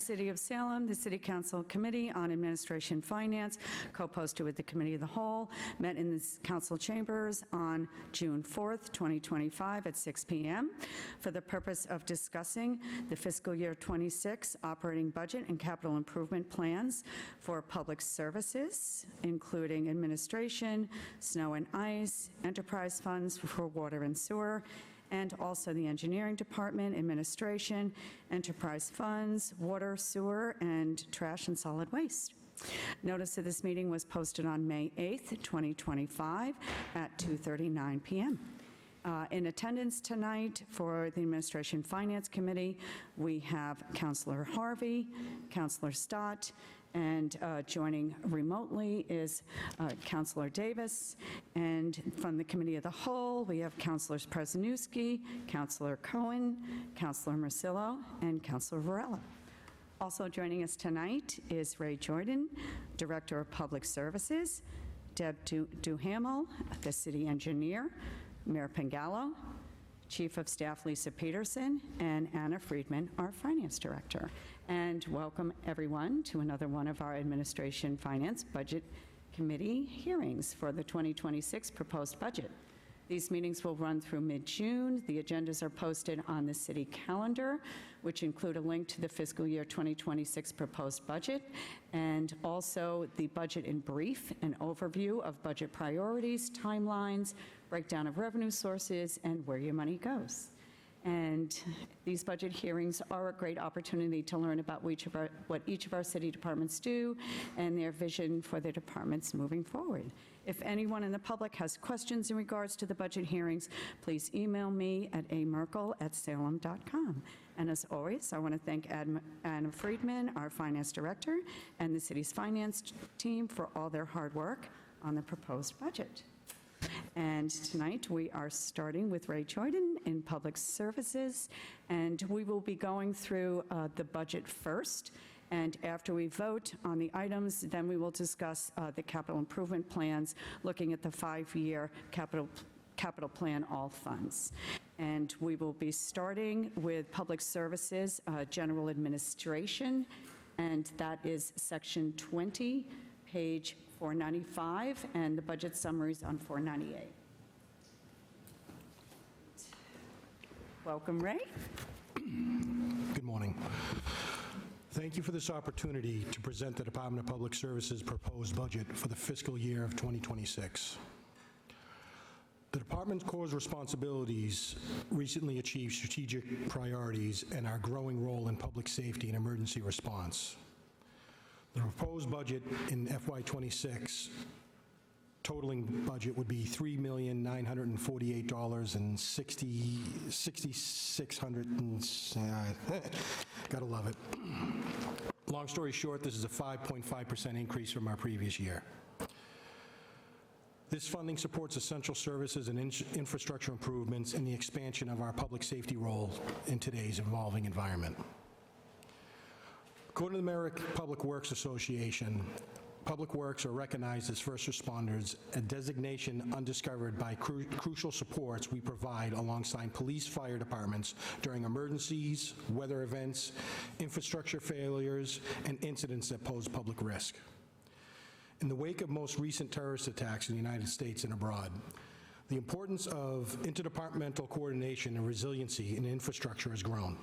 City of Salem, the City Council Committee on Administration Finance, co-posted with the Committee of the Whole, met in the council chambers on June 4th, 2025 at 6 p.m. for the purpose of discussing the fiscal year 26 operating budget and capital improvement plans for public services, including administration, snow and ice, enterprise funds for water and sewer, and also the engineering department, administration, enterprise funds, water, sewer, and trash and solid waste. Notice of this meeting was posted on May 8th, 2025 at 2:39 p.m. In attendance tonight for the Administration Finance Committee, we have Councilor Harvey, Councilor Stott, and joining remotely is Councilor Davis. And from the Committee of the Whole, we have Councilors Preznewski, Councilor Cohen, Councilor Marcillo, and Councilor Varela. Also joining us tonight is Ray Jordan, Director of Public Services, Deb Duhamel, the City Engineer, Mayor Pengallo, Chief of Staff Lisa Peterson, and Anna Friedman, our Finance Director. And welcome everyone to another one of our Administration Finance Budget Committee hearings for the 2026 proposed budget. These meetings will run through mid-June. The agendas are posted on the city calendar, which include a link to the fiscal year 2026 proposed budget, and also the budget in brief, an overview of budget priorities, timelines, breakdown of revenue sources, and where your money goes. And these budget hearings are a great opportunity to learn about what each of our city departments do and their vision for their departments moving forward. If anyone in the public has questions in regards to the budget hearings, please email me at amerkel@salem.com. And as always, I want to thank Anna Friedman, our Finance Director, and the city's finance team for all their hard work on the proposed budget. And tonight we are starting with Ray Jordan in Public Services, and we will be going through the budget first. And after we vote on the items, then we will discuss the capital improvement plans, looking at the 5-year capital plan, all funds. And we will be starting with Public Services, General Administration, and that is Section 20, page 495, and the budget summaries on 498. Welcome, Ray. Good morning. Thank you for this opportunity to present the Department of Public Services proposed budget for the fiscal year of 2026. The Department's core responsibilities recently achieved strategic priorities and our growing role in public safety and emergency response. The proposed budget in FY26, totaling budget would be $3,948,600. Gotta love it. Long story short, this is a 5.5% increase from our previous year. This funding supports essential services and infrastructure improvements and the expansion of our public safety role in today's evolving environment. According to the American Public Works Association, public works are recognized as first responders, a designation undiscovered by crucial supports we provide alongside police, fire departments during emergencies, weather events, infrastructure failures, and incidents that pose public risk. In the wake of most recent terrorist attacks in the United States and abroad, the importance of interdepartmental coordination and resiliency in infrastructure has grown.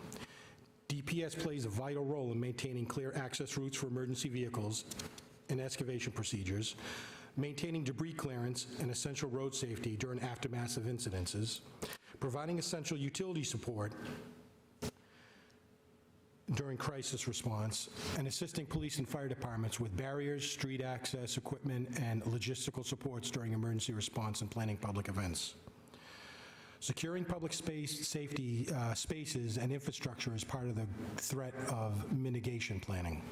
DPS plays a vital role in maintaining clear access routes for emergency vehicles and excavation procedures, maintaining debris clearance and essential road safety during aftermath of incidences, providing essential utility support during crisis response, and assisting police and fire departments with barriers, street access, equipment, and logistical supports during emergency response and planning public events. Securing public safety spaces and infrastructure is part of the threat of mitigation planning.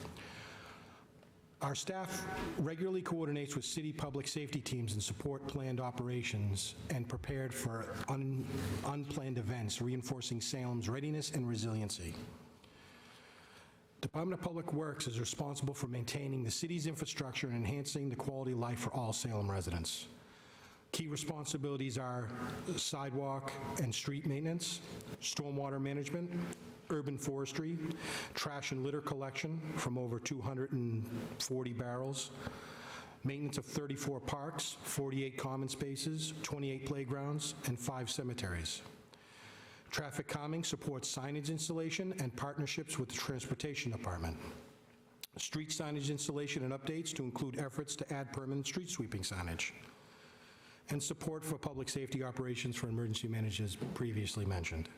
Our staff regularly coordinates with city public safety teams and support planned operations and prepared for unplanned events, reinforcing Salem's readiness and resiliency. Department of Public Works is responsible for maintaining the city's infrastructure and enhancing the quality of life for all Salem residents. Key responsibilities are sidewalk and street maintenance, stormwater management, urban forestry, trash and litter collection from over 240 barrels, maintenance of 34 parks, 48 common spaces, 28 playgrounds, and 5 cemeteries. Traffic calming supports signage installation and partnerships with the Transportation Department. Street signage installation and updates to include efforts to add permanent street sweeping signage. And support for public safety operations for emergency managers previously mentioned.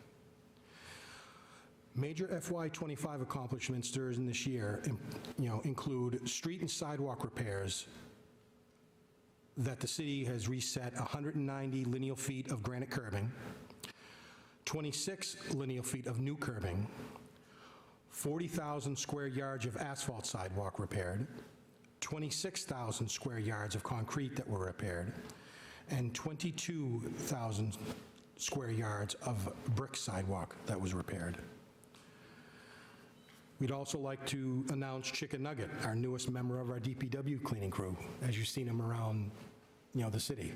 Major FY25 accomplishments during this year, include street and sidewalk repairs that the city has reset 190 lineal feet of granite curbing, 26 lineal feet of new curbing, 40,000 square yards of asphalt sidewalk repaired, 26,000 square yards of concrete that were repaired, and 22,000 square yards of brick sidewalk that was repaired. We'd also like to announce Chicken Nugget, our newest member of our DPW cleaning crew, as you've seen him around, the city.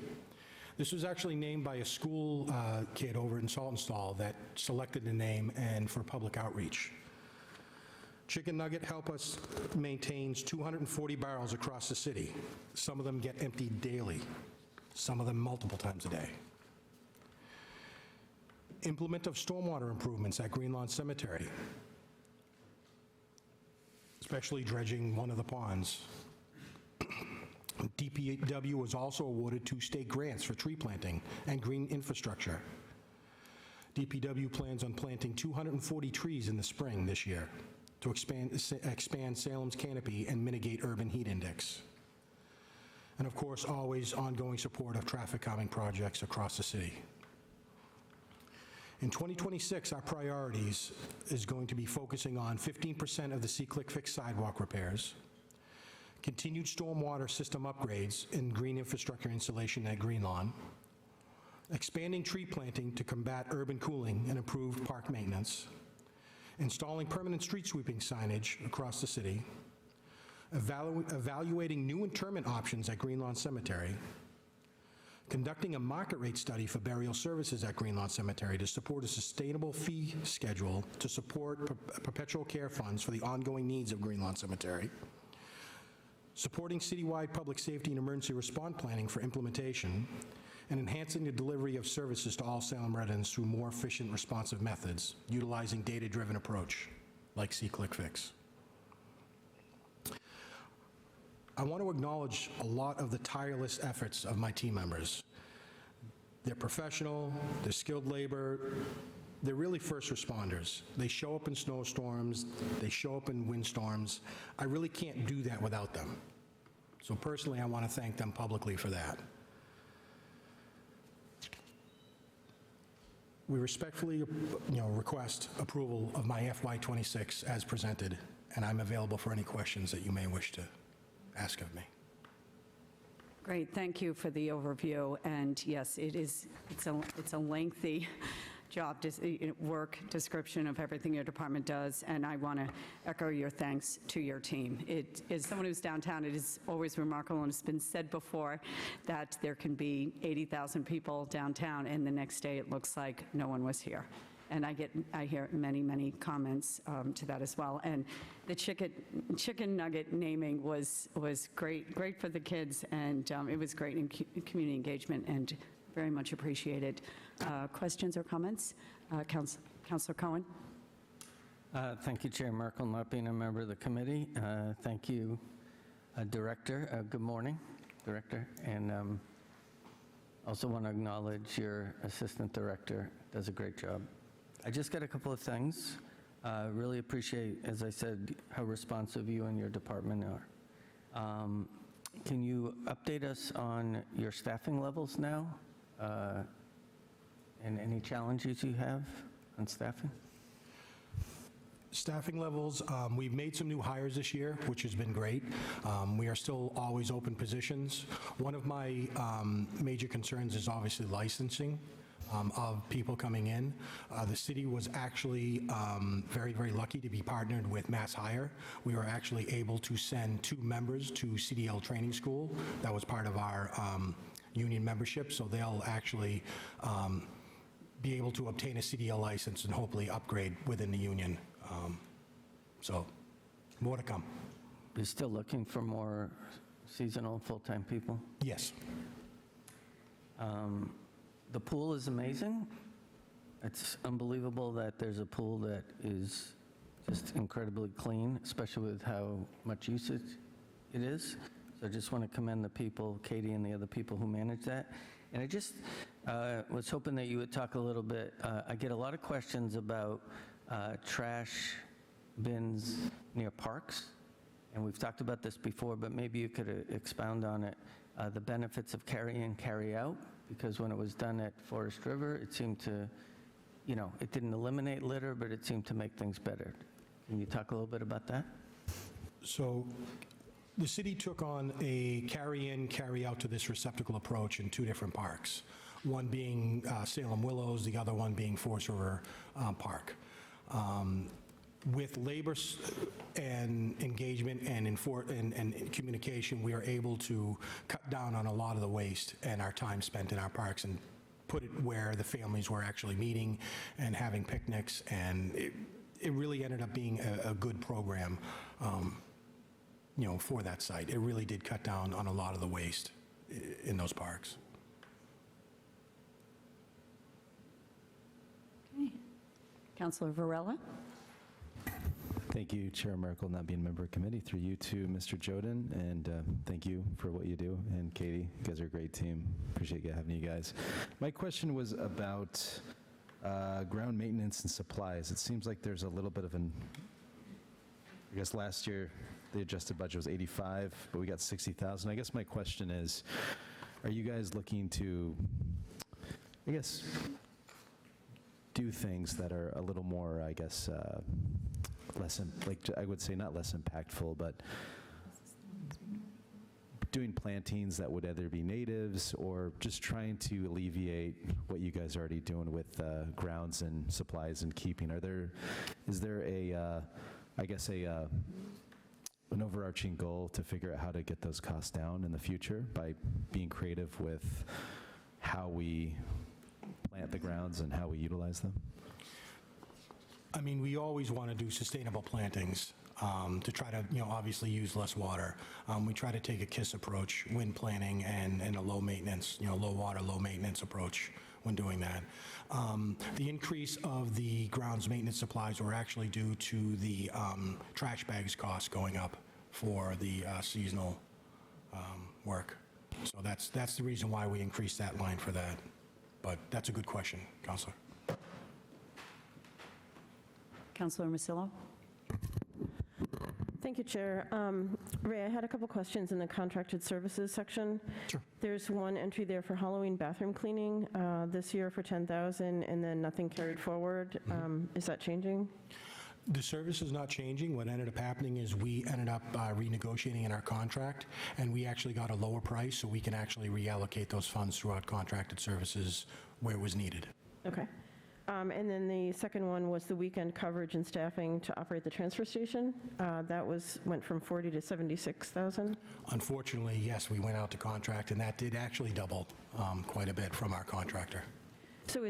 This was actually named by a school kid over in Saltonstall that selected the name and for public outreach. Chicken Nugget maintains 240 barrels across the city. Some of them get emptied daily, some of them multiple times a day. Implement of stormwater improvements at Green Lawn Cemetery, especially dredging one of the ponds. DPW was also awarded 2 state grants for tree planting and green infrastructure. DPW plans on planting 240 trees in the spring this year to expand Salem's canopy and mitigate urban heat index. And of course, always ongoing support of traffic calming projects across the city. In 2026, our priorities is going to be focusing on 15% of the C-Click-Fix sidewalk repairs, continued stormwater system upgrades and green infrastructure installation at Green Lawn, expanding tree planting to combat urban cooling and improve park maintenance, installing permanent street sweeping signage across the city, evaluating new interment options at Green Lawn Cemetery, conducting a market rate study for burial services at Green Lawn Cemetery to support a sustainable fee schedule to support perpetual care funds for the ongoing needs of Green Lawn Cemetery, supporting citywide public safety and emergency response planning for implementation, and enhancing the delivery of services to all Salem residents through more efficient responsive methods, utilizing data-driven approach like C-Click-Fix. I want to acknowledge a lot of the tireless efforts of my team members. They're professional, they're skilled labor, they're really first responders. They show up in snowstorms, they show up in windstorms. I really can't do that without them. So personally, I want to thank them publicly for that. We respectfully, request approval of my FY26 as presented, and I'm available for any questions that you may wish to ask of me. Great, thank you for the overview. And yes, it's a lengthy job, work description of everything your department does, and I want to echo your thanks to your team. As someone who's downtown, it is always remarkable, and it's been said before, that there can be 80,000 people downtown, and the next day it looks like no one was here. And I hear many comments to that as well. And the chicken nugget naming was great for the kids, and it was great in community engagement, and very much appreciated. Questions or comments? Councilor Cohen? Thank you, Chair Merkel, not being a member of the committee. Thank you, Director. Good morning, Director. And also want to acknowledge your Assistant Director. Does a great job. I just got a couple of things. Really appreciate, as I said, how responsive you and your department are. Can you update us on your staffing levels now? And any challenges you have on staffing? Staffing levels, we've made some new hires this year, which has been great. We are still always open positions. One of my major concerns is obviously licensing of people coming in. The city was actually very lucky to be partnered with Mass Hire. We were actually able to send 2 members to CDL training school. That was part of our union membership, so they'll actually be able to obtain a CDL license and hopefully upgrade within the union. So, more to come. You're still looking for more seasonal full-time people? Yes. The pool is amazing. It's unbelievable that there's a pool that is just incredibly clean, especially with how much usage it is. So I just want to commend the people, Katie and the other people who manage that. And I just was hoping that you would talk a little bit. I get a lot of questions about trash bins near parks, and we've talked about this before, but maybe you could expound on it. The benefits of carry in, carry out, because when it was done at Forest River, it seemed to, it didn't eliminate litter, but it seemed to make things better. Can you talk a little bit about that? So the city took on a carry-in, carry-out to this receptacle approach in 2 different parks, one being Salem Willows, the other one being Forest River Park. With labor and engagement and communication, we are able to cut down on a lot of the waste and our time spent in our parks and put it where the families were actually meeting and having picnics, and it really ended up being a good program, for that site. It really did cut down on a lot of the waste in those parks. Okay. Councilor Varela? Thank you, Chair Merkel, not being a member of committee. Through you to Mr. Joden, and thank you for what you do. And Katie, you guys are a great team. Appreciate having you guys. My question was about ground maintenance and supplies. It seems like there's a little bit of I guess last year the adjusted budget was 85, but we got 60,000. I guess my question is, are you guys looking to, I guess, do things that are a little more, I guess, I would say not less impactful, but doing plantings that would either be natives or just trying to alleviate what you guys are already doing with grounds and supplies and keeping? Is there an overarching goal to figure out how to get those costs down in the future by being creative with how we plant the grounds and how we utilize them? I mean, we always want to do sustainable plantings to try to, obviously use less water. We try to take a KISS approach when planting and a low maintenance, low water, low maintenance approach when doing that. The increase of the grounds maintenance supplies were actually due to the trash bags costs going up for the seasonal work. So that's the reason why we increased that line for that. But that's a good question, Councilor. Councilor Masillo? Thank you, Chair. Ray, I had a couple questions in the contracted services section. Sure. There's one entry there for Halloween bathroom cleaning this year for $10,000, and then nothing carried forward. Is that changing? The service is not changing. What ended up happening is we ended up renegotiating in our contract, and we actually got a lower price, so we can actually reallocate those funds throughout contracted services where it was needed. Okay. And then the second one was the weekend coverage and staffing to operate the transfer station. That went from 40 to 76,000. Unfortunately, yes, we went out to contract, and that did actually double quite a bit from our contractor. So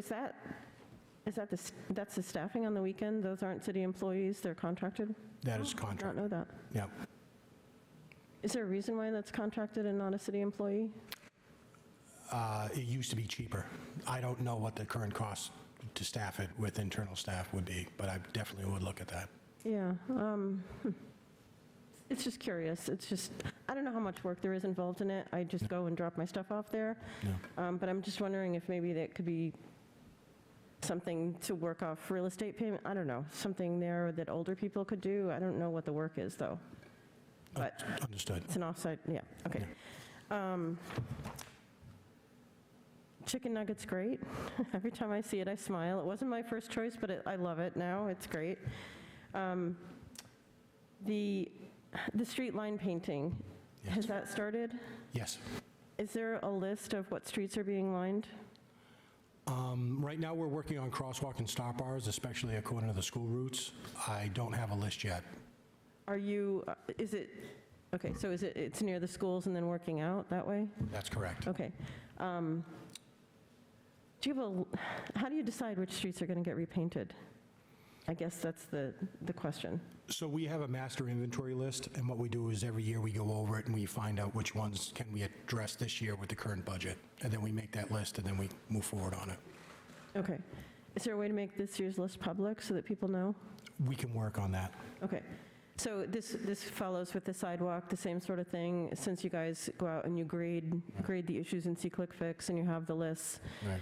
that's the staffing on the weekend? Those aren't city employees, they're contracted? That is I did contract. not know that. Yeah. Is there a reason why that's contracted and not a city employee? It used to be cheaper. I don't know what the current cost to staff it with internal staff would be, but I definitely would look at that. Yeah. It's just curious. It's just, I don't know how much work there is involved in it. I just go and drop my stuff off there. Yeah. But I'm just wondering if maybe that could be something to work off real estate payment. I don't know, something there that older people could do. I don't know what the work is, though. But Understood. it's an offsite, yeah, okay. Chicken nuggets, great. Every time I see it, I smile. It wasn't my first choice, but I love it now. It's great. The street line painting, Yes. has that started? Yes. Is there a list of what streets are being lined? Right now, we're working on crosswalk and stop bars, especially according to the school routes. I don't have a list yet. Are you, is it Okay, so it's near the schools and then working out that way? That's correct. Okay. How do you decide which streets are going to get repainted? I guess that's the question. So we have a master inventory list, and what we do is every year we go over it and we find out which ones can we address this year with the current budget. And then we make that list and then we move forward on it. Okay. Is there a way to make this year's list public so that people know? We can work on that. Okay. So this follows with the sidewalk, the same sort of thing, since you guys go out and you grade the issues in See-Click Fix and you have the lists. Right.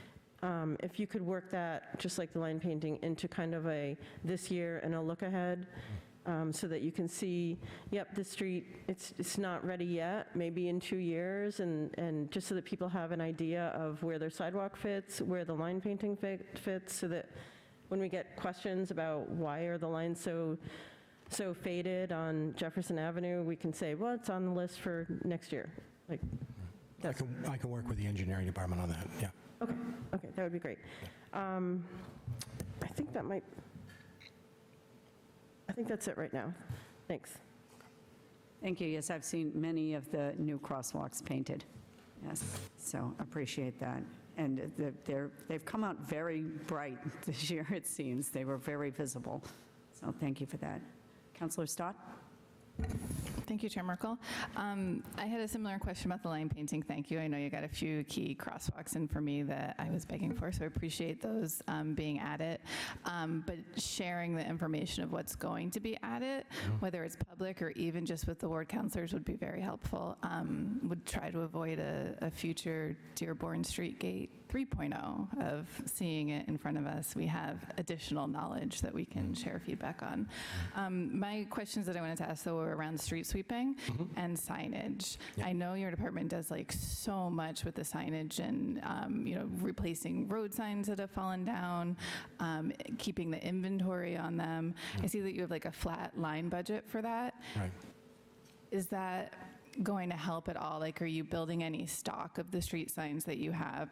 If you could work that, just like the line painting, into kind of a this year and a look ahead, so that you can see, yep, this street, it's not ready yet, maybe in 2 years, and just so that people have an idea of where their sidewalk fits, where the line painting fits, so that when we get questions about why are the lines so faded on Jefferson Avenue, we can say, well, it's on the list for next year. Like, I can work with the engineering department on that, yeah. Okay, that would be great. I think that's it right now. Thanks. Thank you. Yes, I've seen many of the new crosswalks painted. Yes, so appreciate that. And they've come out very bright this year, it seems. They were very visible. So thank you for that. Councillor Stott? Thank you, Chair Merkel. I had a similar question about the line painting. Thank you. I know you got a few key crosswalks in for me that I was begging for, so I appreciate those being added. But sharing the information of what's going to be added, whether it's public or even just with the ward councilors, would be very helpful. Would try to avoid a future Dearborn Street Gate 3.0 of seeing it in front of us. We have additional knowledge that we can share feedback on. My questions that I wanted to ask, though, were around street sweeping and signage. I know your department does like so much with the signage and replacing road signs that have fallen down, keeping the inventory on them. I see that you have like a flat line budget for that. Right. Is that going to help at all? Like, are you building any stock of the street signs that you have,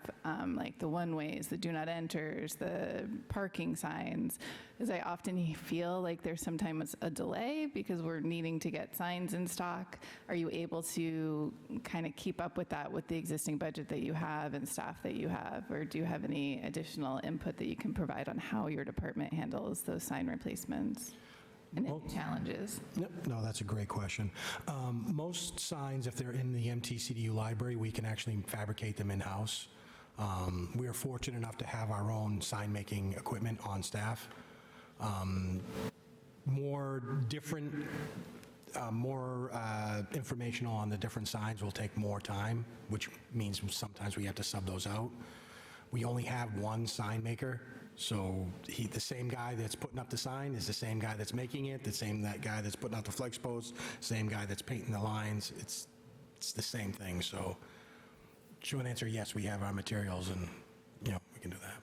like the one-ways, the do not enters, the parking signs? Because I often feel like there's sometimes a delay because we're needing to get signs in stock. Are you able to kind of keep up with that with the existing budget that you have and staff that you have? Or do you have any additional input that you can provide on how your department handles those sign replacements? And any challenges? Yep. No, that's a great question. Most signs, if they're in the MTCDU library, we can actually fabricate them in-house. We are fortunate enough to have our own sign-making equipment on staff. More informational on the different signs will take more time, which means sometimes we have to sub those out. We only have one sign maker. So the same guy that's putting up the sign is the same guy that's making it, that guy that's putting out the flex post, same guy that's painting the lines. It's the same thing. So short answer, yes, we have our materials and, we can do that.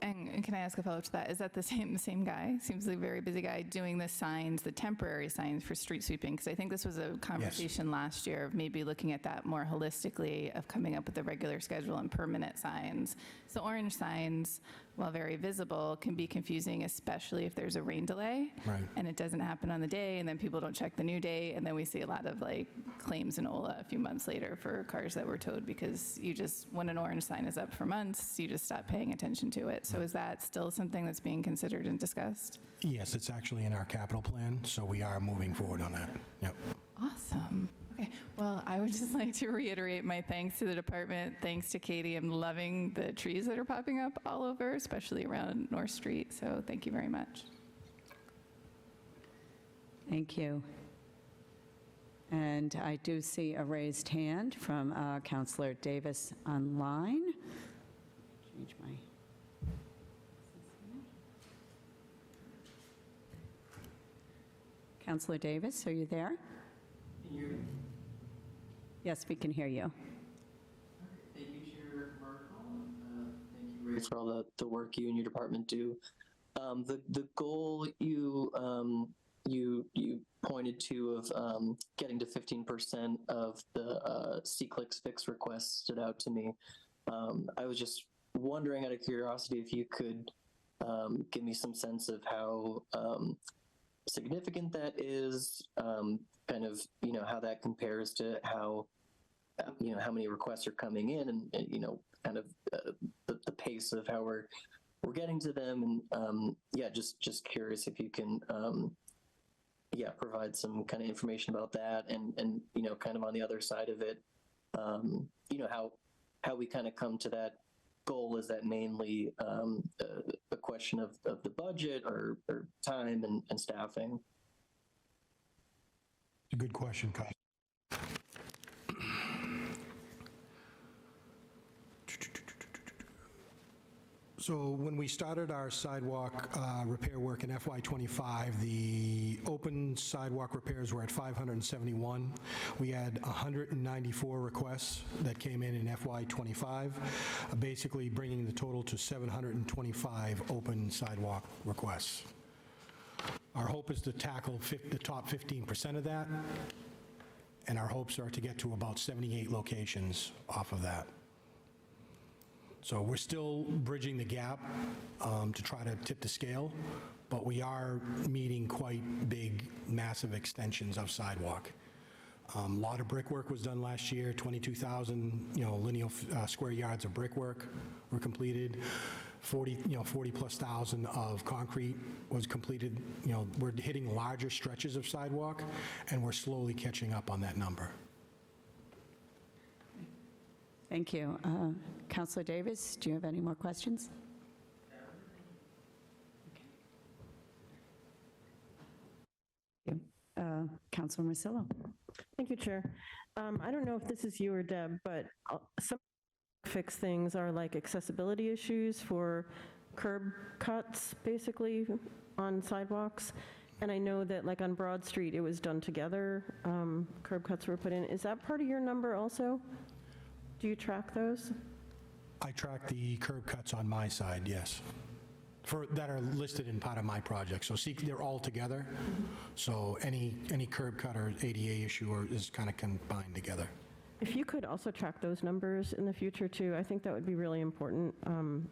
And can I ask a follow-up to that? Is that the same guy? Seems like a very busy guy doing the signs, the temporary signs for street sweeping? Because I think this was a conversation last year of maybe looking at that more holistically, of coming up with a regular schedule and permanent signs. So orange signs, while very visible, can be confusing, especially if there's a rain delay. Right. And it doesn't happen on the day, and then people don't check the new day, and then we see a lot of like claims in OLA a few months later for cars that were towed because when an orange sign is up for months, you just stop paying attention to it. So is that still something that's being considered and discussed? Yes, it's actually in our capital plan, so we are moving forward on that. Yep. Awesome. Okay, well, I would just like to reiterate my thanks to the department. Thanks to Katie. I'm loving the trees that are popping up all over, especially around North Street. So thank you very much. Thank you. And I do see a raised hand from Councillor Davis online. Change my... Councillor Davis, are you there? Can you hear me? Yes, we can hear you. Thank you, Chair Merkel. Thank you, Ray, for all the work you and your department do. The goal you pointed to of getting to 15% of the C-Click Fix requests stood out to me. I was just wondering, out of curiosity, if you could give me some sense of how significant that is, kind of, how that compares to how, how many requests are coming in and kind of the pace of how we're getting to them. And yeah, just curious if you can, provide some kind of information about that and kind of on the other side of it, how we kind of come to that goal. Is that mainly a question of the budget or time and staffing? It's a good question, Kyle. So when we started our sidewalk repair work in FY25, the open sidewalk repairs were at 571. We had 194 requests that came in FY25, basically bringing the total to 725 open sidewalk requests. Our hope is to tackle the top 15% of that, and our hopes are to get to about 78 locations off of that. So we're still bridging the gap to try to tip the scale, but we are meeting quite big, massive extensions of sidewalk. A lot of brickwork was done last year, 22,000, lineal square yards of brickwork were completed. 40+ thousand of concrete was completed. We're hitting larger stretches of sidewalk, and we're slowly catching up on that number. Thank you. Councilor Davis, do you have any more questions? Okay. Councilor Marcillo. Thank you, Chair. I don't know if this is you or Deb, but some fix things are like accessibility issues for curb cuts, basically, on sidewalks. And I know that, like on Broad Street, it was done together. Curb cuts were put in. Is that part of your number also? Do you track those? I track the curb cuts on my side, yes, that are listed in part of my project. So see, they're all together. So any curb cut or ADA issue is kind of combined together. If you could also track those numbers in the future too, I think that would be really important,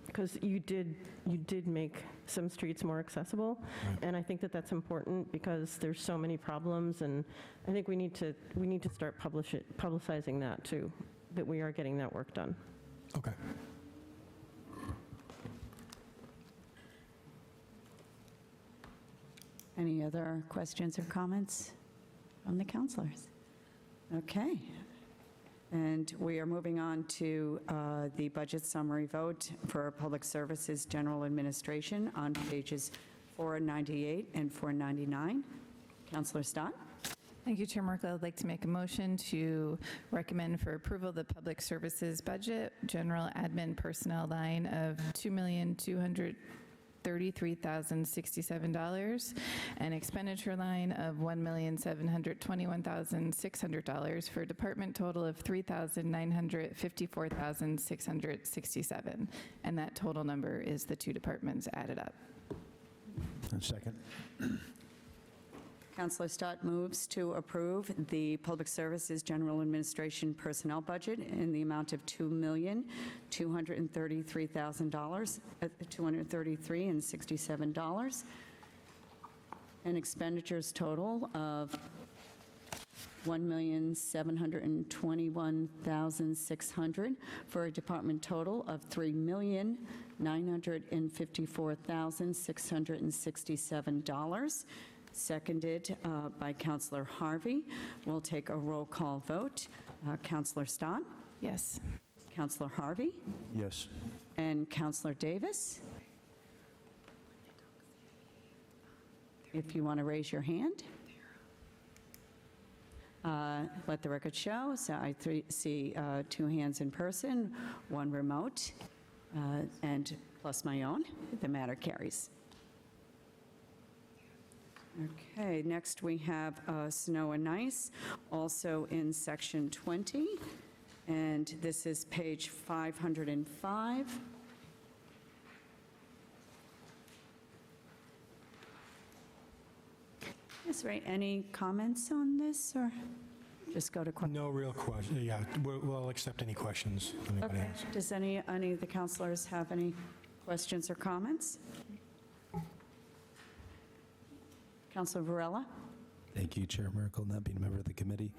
because you did make some streets more accessible, Right. And I think that that's important because there's so many problems, and I think we need to start publicizing that too, that we are getting that work done. Okay. Any other questions or comments from the councilors? Okay. And we are moving on to the budget summary vote for Public Services General Administration on pages 498 and 499. Councilor Stott? Thank you, Chair Merkel. I'd like to make a motion to recommend for approval the public services budget, general admin personnel line of $2,233,067, and expenditure line of $1,721,600 for a department total of $3,954,667. And that total number is the two departments added up. Second. Councilor Stott moves to approve the Public Services General Administration personnel budget in the amount of $2,233,000, $233.67, and expenditures total of $1,721,600 for a department total of $3,954,667. Seconded by Councilor Harvey. We'll take a roll call vote. Councilor Stott? Yes. Councilor Harvey? Yes. And Councilor Davis? If you want to raise your hand. Let the record show. So I see two hands in person, one remote, and plus my own. The matter carries. Okay, next we have snow and ice, also in section 20, and this is page 505. Yes, right, any comments on this, or just go to questions? No real question. Yeah, we'll accept any questions anybody Okay, has. does any of the councilors have any questions or comments? Councilor Varela? Thank you, Chair Merkel, not being a member of the committee.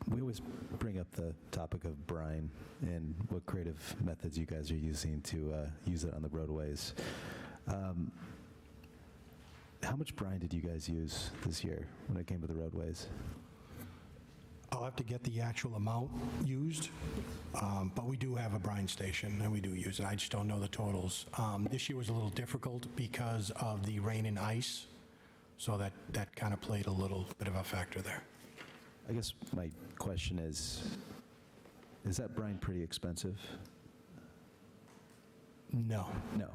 We always bring up the topic of brine and what creative methods you guys are using to use it on the roadways. How much brine did you guys use this year when it came to the roadways? I'll have to get the actual amount used, but we do have a brine station, and we do use it. I just don't know the totals. This year was a little difficult because of the rain and ice, so that kind of played a little bit of a factor there. I guess my question is that brine pretty expensive? No, No.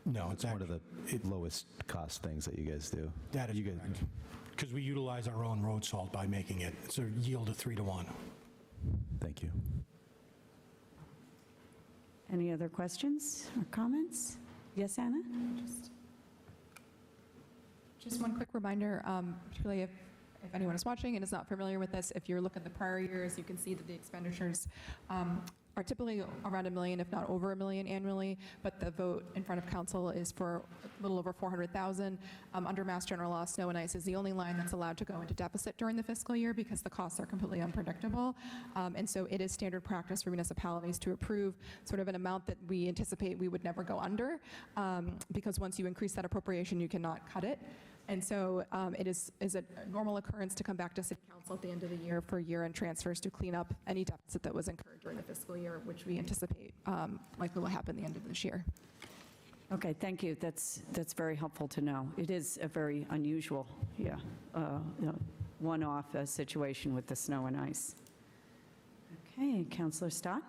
no, It's one of the lowest cost things that you guys do. That is You guys- correct. Because we utilize our own road salt by making it. It's a yield of 3-to-1. Thank you. Any other questions or comments? Yes, Anna? Just one quick reminder, particularly if anyone is watching and is not familiar with this, if you look at the prior years, you can see that the expenditures are typically around $1 million, if not over $1 million annually, but the vote in front of council is for a little over $400,000. Under Mass General Law, snow and ice is the only line that's allowed to go into deficit during the fiscal year because the costs are completely unpredictable. And so it is standard practice for municipalities to approve sort of an amount that we anticipate we would never go under, because once you increase that appropriation, you cannot cut it. And so it is a normal occurrence to come back to City Council at the end of the year for year-end transfers to clean up any deficit that was incurred during the fiscal year, which we anticipate likely will happen at the end of this year. Okay, thank you. That's very helpful to know. It is a very unusual, one-off situation with the snow and ice. Okay, Councilor Stott?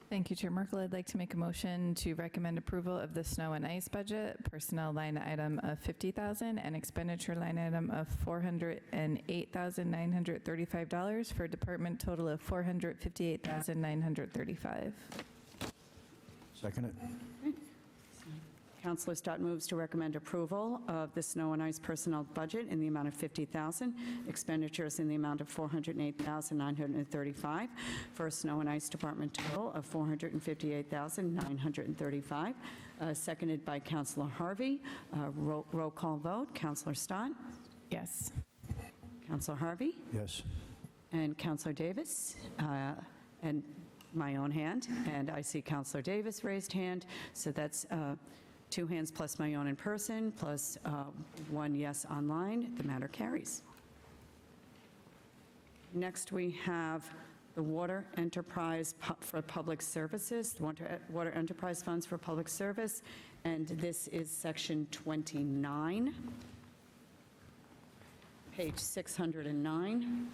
Thank you, Chair Merkel. I'd like to make a motion to recommend approval of the snow and ice budget, personnel line item of $50,000 and expenditure line item of $408,935 for a department total of $458,935. Second it. Councilor Stott moves to recommend approval of the snow and ice personnel budget in the amount of $50,000, expenditures in the amount of $408,935, for a snow and ice department total of $458,935. Seconded by Councilor Harvey. Roll call vote. Councilor Stott? Yes. Councilor Harvey? Yes. And Councilor Davis? And my own hand. And I see Councilor Davis raised hand, so that's 2 hands plus my own in person, plus 1 yes online. The matter carries. Next, we have the Water Enterprise for Public Services, the Water Enterprise Funds for Public Service, and this is Section 29, page 609.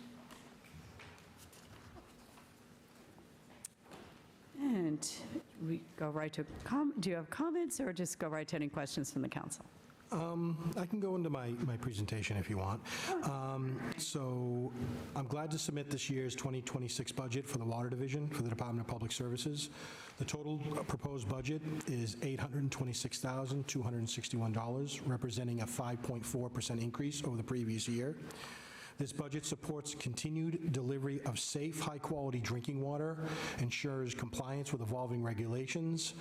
And we go right to, do you have comments, or just go right to any questions from the council? I can go into my presentation if you want. So I'm glad to submit this year's 2026 budget for the Water Division for the Department of Public Services. The total proposed budget is $826,261, representing a 5.4% increase over the previous year. This budget supports continued delivery of safe, high-quality drinking water, ensures compliance with evolving regulations,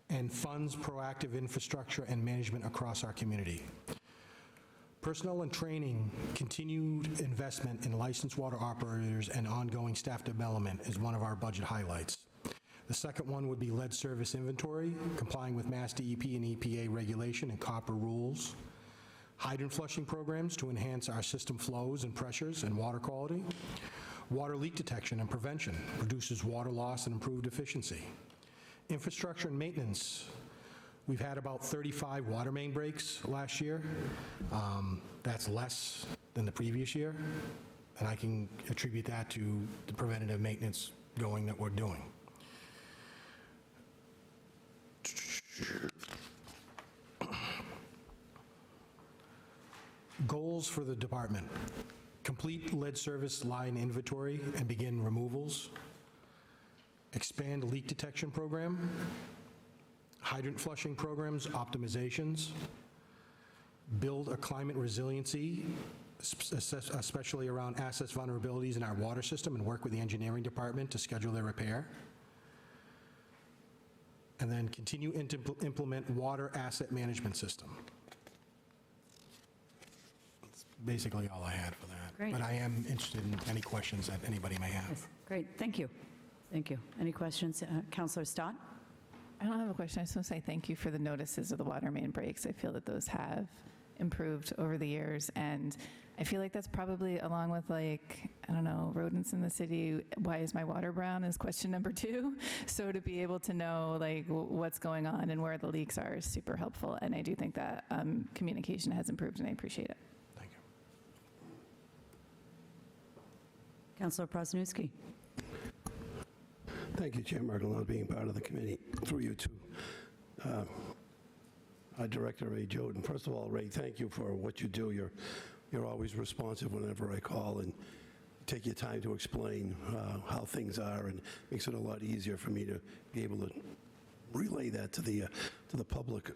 and funds proactive infrastructure and management across our community. Personnel and training, continued investment in licensed water operators, and ongoing staff development is one of our budget highlights. The second one would be lead service inventory, complying with Mass DEP and EPA regulation and copper rules. Hydrant flushing programs to enhance our system flows and pressures and water quality. Water leak detection and prevention reduces water loss and improved efficiency. Infrastructure and maintenance. We've had about 35 water main breaks last year. That's less than the previous year, and I can attribute that to the preventative maintenance going that we're doing. Goals for the department: complete lead service line inventory and begin removals, expand leak detection program, hydrant flushing programs optimizations, build a climate resiliency, especially around assets vulnerabilities in our water system, and work with the engineering department to schedule their repair, and then continue to implement water asset management system. basically all I had for that. Great. But I am interested in any questions that anybody may have. Yes, great, thank you. Thank you. Any questions? Counselor Stott? I don't have a question. I just want to say thank you for the notices of the water main breaks. I feel that those have improved over the years, and I feel like that's probably, along with, like, I don't know, rodents in the city, why is my water brown, is question number 2. So to be able to know, like, what's going on and where the leaks are is super helpful, and I do think that communication has improved, and I appreciate it. Thank you. Counselor Prosnewski? Thank you, Chair Merkel, not being part of the committee. Through you to Director Ray Joden. First of all, Ray, thank you for what you do. You're always responsive whenever I call and take your time to explain how things are, and makes it a lot easier for me to be able to relay that to the public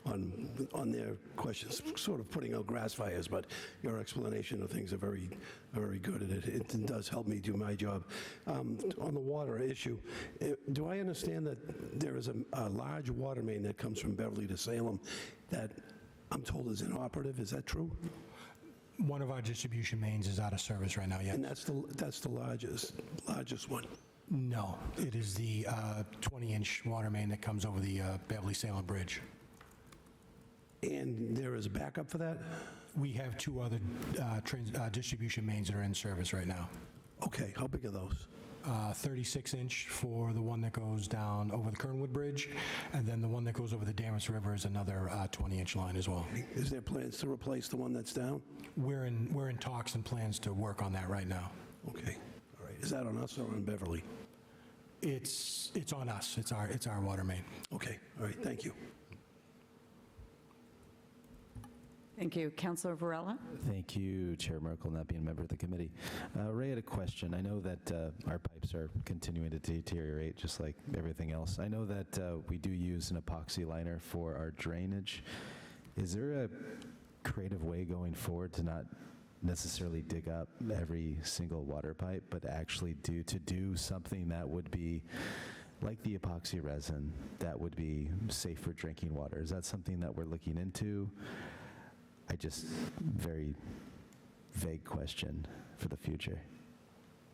on their questions, sort of putting out grass fires, but your explanation of things are very good, and it does help me do my job. On the water issue, do I understand that there is a large water main that comes from Beverly to Salem that I'm told is inoperative? Is that true? One of our distribution mains is out of service right now, yes. And that's the largest one? No, it is the 20-inch water main that comes over the Beverly-Salem Bridge. And there is backup for that? We have 2 other distribution mains that are in service right now. Okay, how big are those? 36-inch for the one that goes down over the Kernwood Bridge, and then the one that goes over the Damas River is another 20-inch line as well. Is there plans to replace the one that's down? We're in talks and plans to work on that right now. Okay, all right. Is that on us or on Beverly? It's on us. It's our water main. Okay, all right, thank you. Thank you. Counselor Varela? Thank you, Chair Merkel, not being a member of the committee. Ray had a question. I know that our pipes are continuing to deteriorate just like everything else. I know that we do use an epoxy liner for our drainage. Is there a creative way going forward to not necessarily dig up every single water pipe, but actually do something that would be like the epoxy resin that would be safe for drinking water? Is that something that we're looking into? Very vague question for the future.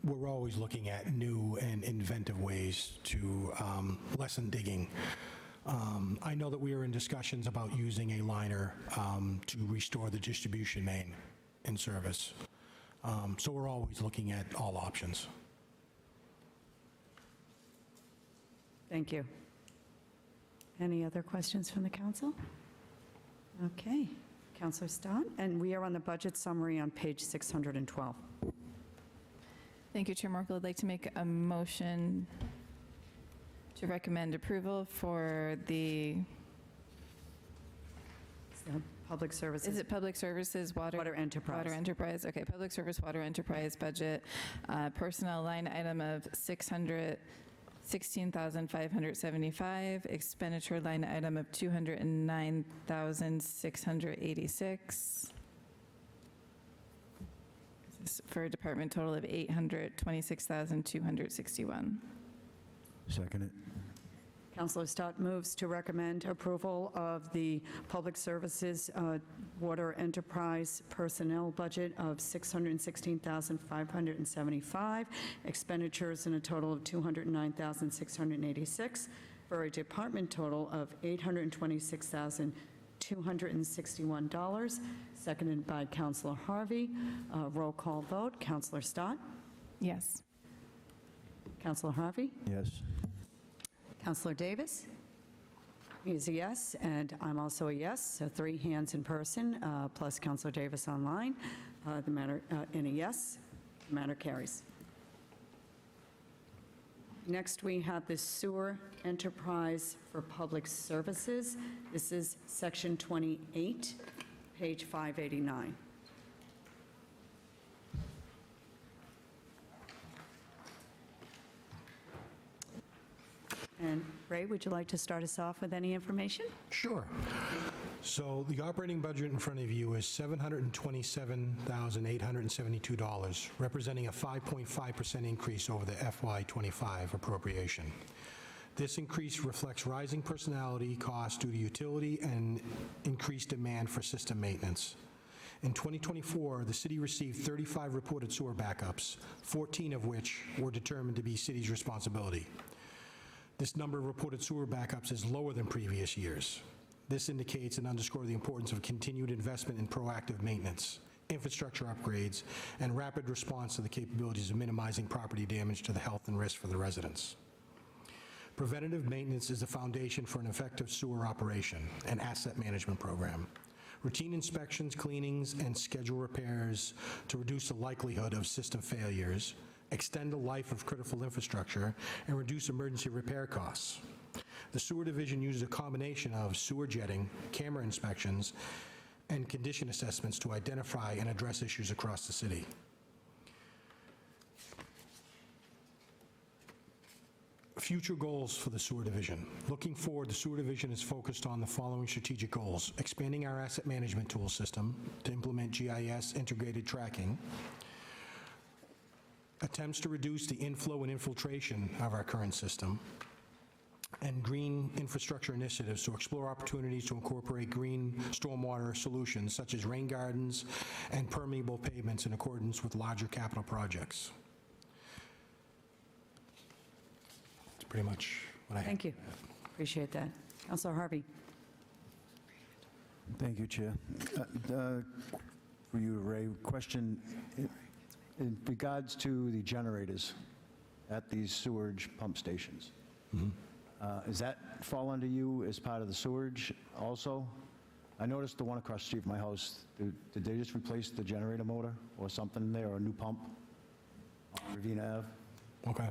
We're always looking at new and inventive ways to lessen digging. I know that we are in discussions about using a liner to restore the distribution main in service. So we're always looking at all options. Thank you. Any other questions from the council? Okay. Counselor Stott, and we are on the budget summary on page 612. Thank you, Chair Merkel. I'd like to make a motion to recommend approval for the, So, Public Services. is it Public Services Water Enterprise. Water Enterprise, okay, Public Service Water Enterprise budget, personnel line item of $16,575, expenditure line item of $209,686. This is for a department total of $826,261. Second it. Counselor Stott moves to recommend approval of the Public Services Water Enterprise personnel budget of $616,575, expenditures in a total of $209,686, for a department total of $826,261, seconded by Counselor Harvey. Roll call vote. Counselor Stott? Yes. Counselor Harvey? Yes. Counselor Davis? He is a yes, and I'm also a yes, so 3 hands in person, plus Counselor Davis online. The matter, in a yes, the matter carries. Next, we have the Sewer Enterprise for Public Services. This is Section 28, page 589. And Ray, would you like to start us off with any information? Sure. So the operating budget in front of you is $727,872, representing a 5.5% increase over the FY25 appropriation. This increase reflects rising personality costs due to utility and increased demand for system maintenance. In 2024, the city received 35 reported sewer backups, 14 of which were determined to be city's responsibility. This number of reported sewer backups is lower than previous years. This indicates and underscores the importance of continued investment in proactive maintenance, infrastructure upgrades, and rapid response to the capabilities of minimizing property damage to the health and risk for the residents. Preventative maintenance is the foundation for an effective sewer operation and asset management program. Routine inspections, cleanings, and scheduled repairs to reduce the likelihood of system failures, extend the life of critical infrastructure, and reduce emergency repair costs. The sewer division uses a combination of sewer jetting, camera inspections, and condition assessments to identify and address issues across the city. Future goals for the sewer division. Looking forward, the sewer division is focused on the following strategic goals: expanding our asset management tool system to implement GIS integrated tracking, attempts to reduce the inflow and infiltration of our current system, and green infrastructure initiatives to explore opportunities to incorporate green stormwater solutions such as rain gardens and permeable pavements in accordance with larger capital projects. That's pretty much what I have. Thank you. Appreciate that. Councilor Harvey. Thank you, Chair. For you, Ray, question in regards to the generators at these sewage pump stations. Does that fall under you as part of the sewage also? I noticed the one across the street from my house, did they just replace the generator motor or something there, or a new pump on Ravina Ave? Okay.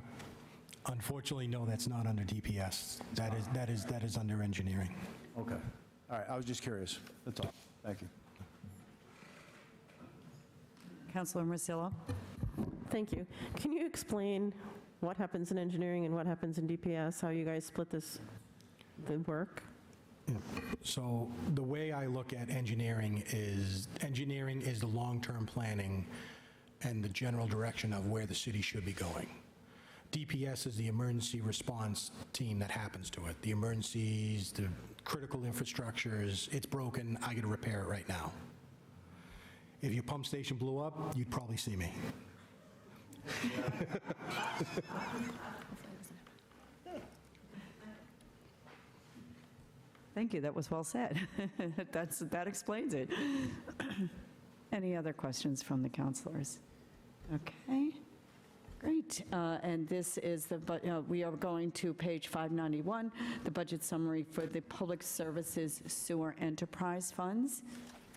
Unfortunately, no, that's not under DPS. That is under engineering. Okay. All right, I was just curious. That's all. Thank you. Councilor Marcillo. Thank you. Can you explain what happens in engineering and what happens in DPS, how you guys split this, the work? So the way I look at engineering is the long-term planning and the general direction of where the city should be going. DPS is the emergency response team that happens to it. The emergencies, the critical infrastructures, it's broken, I got to repair it right now. If your pump station blew up, you'd probably see me. Thank you, that was well said. That explains it. Any other questions from the councilors? Okay, great. And this is we are going to page 591, the budget summary for the Public Services Sewer Enterprise Funds.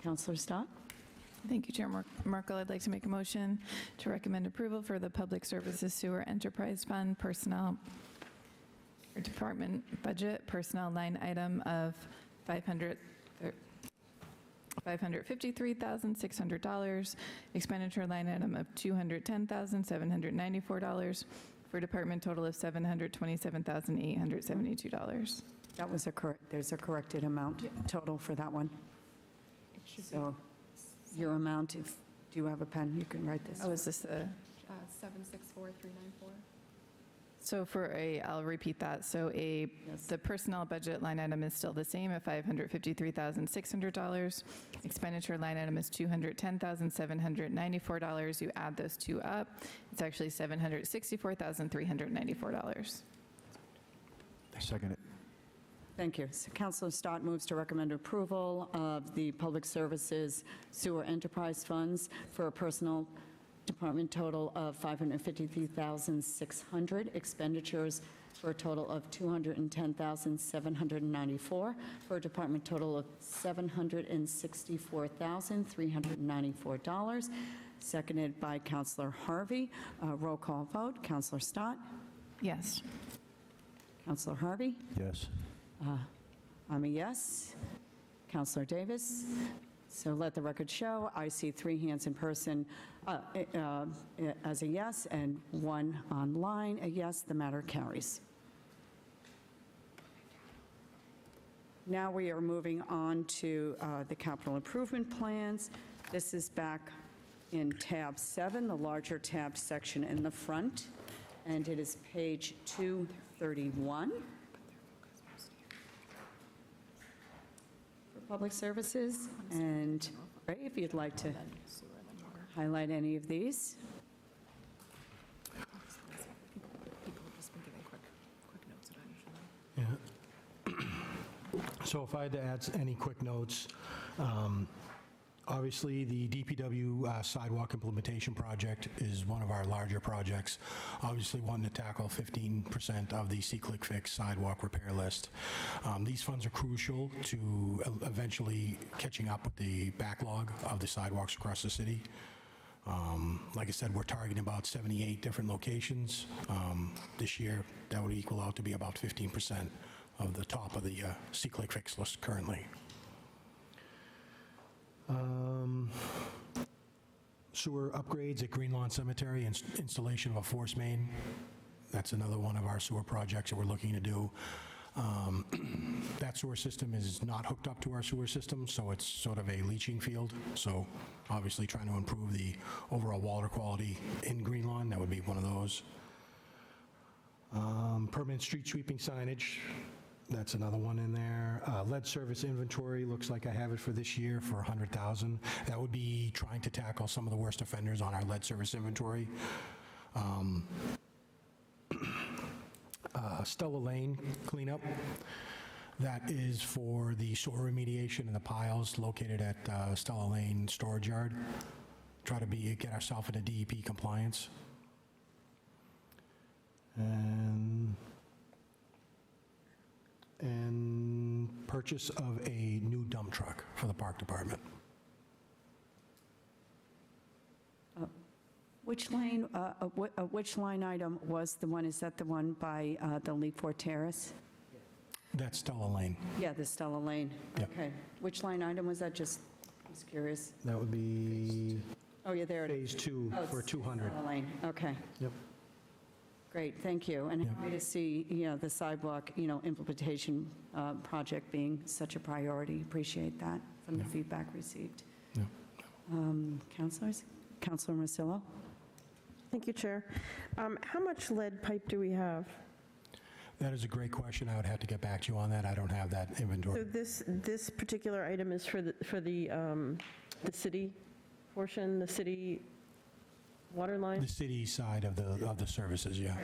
Councilor Stott? Thank you, Chair Merkel. I'd like to make a motion to recommend approval for the Public Services Sewer Enterprise Fund personnel or department budget personnel line item of $553,600, expenditure line item of $210,794 for a department total of $727,872. That was there's a corrected amount total for that one. So your amount, do you have a pen? You can write this. Oh, is this the? 764394. So I'll repeat that. So the personnel budget line item is still the same at $553,600. Expenditure line item is $210,794. You add those two up, it's actually $764,394. Second it. Thank you. So Councilor Stott moves to recommend approval of the Public Services Sewer Enterprise Funds for a personal department total of $553,600, expenditures for a total of $210,794, for a department total of $764,394. Seconded by Councilor Harvey. Roll call vote. Councilor Stott? Yes. Councilor Harvey? Yes. I'm a yes. Councilor Davis? So let the record show, I see 3 hands in person as a yes, and 1 online, a yes. The matter carries. Now we are moving on to the capital improvement plans. This is back in tab 7, the larger tab section in the front, and it is page 231. Public Services, and Ray, if you'd like to highlight any of these. People have just been giving quick notes that I usually. Yeah. So if I had to add any quick notes, obviously, the DPW sidewalk implementation project is one of our larger projects. Obviously, one to tackle 15% of the C-Click Fix sidewalk repair list. These funds are crucial to eventually catching up with the backlog of the sidewalks across the city. Like I said, we're targeting about 78 different locations. This year, that would equal out to be about 15% of the top of the C-Click Fix list currently. Sewer upgrades at Green Lawn Cemetery, installation of a force main. That's another one of our sewer projects that we're looking to do. That sewer system is not hooked up to our sewer system, so it's sort of a leaching field. So obviously trying to improve the overall water quality in Green Lawn, that would be one of those. Permanent street sweeping signage. That's another one in there. Lead service inventory, looks like I have it for this year for $100,000. That would be trying to tackle some of the worst offenders on our lead service inventory. Stella Lane cleanup. That is for the soil remediation and the piles located at Stella Lane Storage Yard. Try to get ourselves into DEP compliance. And purchase of a new dump truck for the park department. Which line item was the one, is that the one by the Leaford Terrace? That's Stella Lane. Yeah, the Stella Lane. Yep. Okay. Which line item was that? Just, I was curious. That would be Oh, yeah, there it is. Phase 2 Oh, for it's 200. Stella Lane, okay. Yep. Great, thank you. And happy to see, the sidewalk, implementation project being such a priority. Appreciate that from the feedback received. Yeah. Councilors? Councilor Marcillo? Thank you, Chair. How much lead pipe do we have? That is a great question. I would have to get back to you on that. I don't have that So inventory. this particular item is for the city portion, the city water line? The city side of the services, yeah.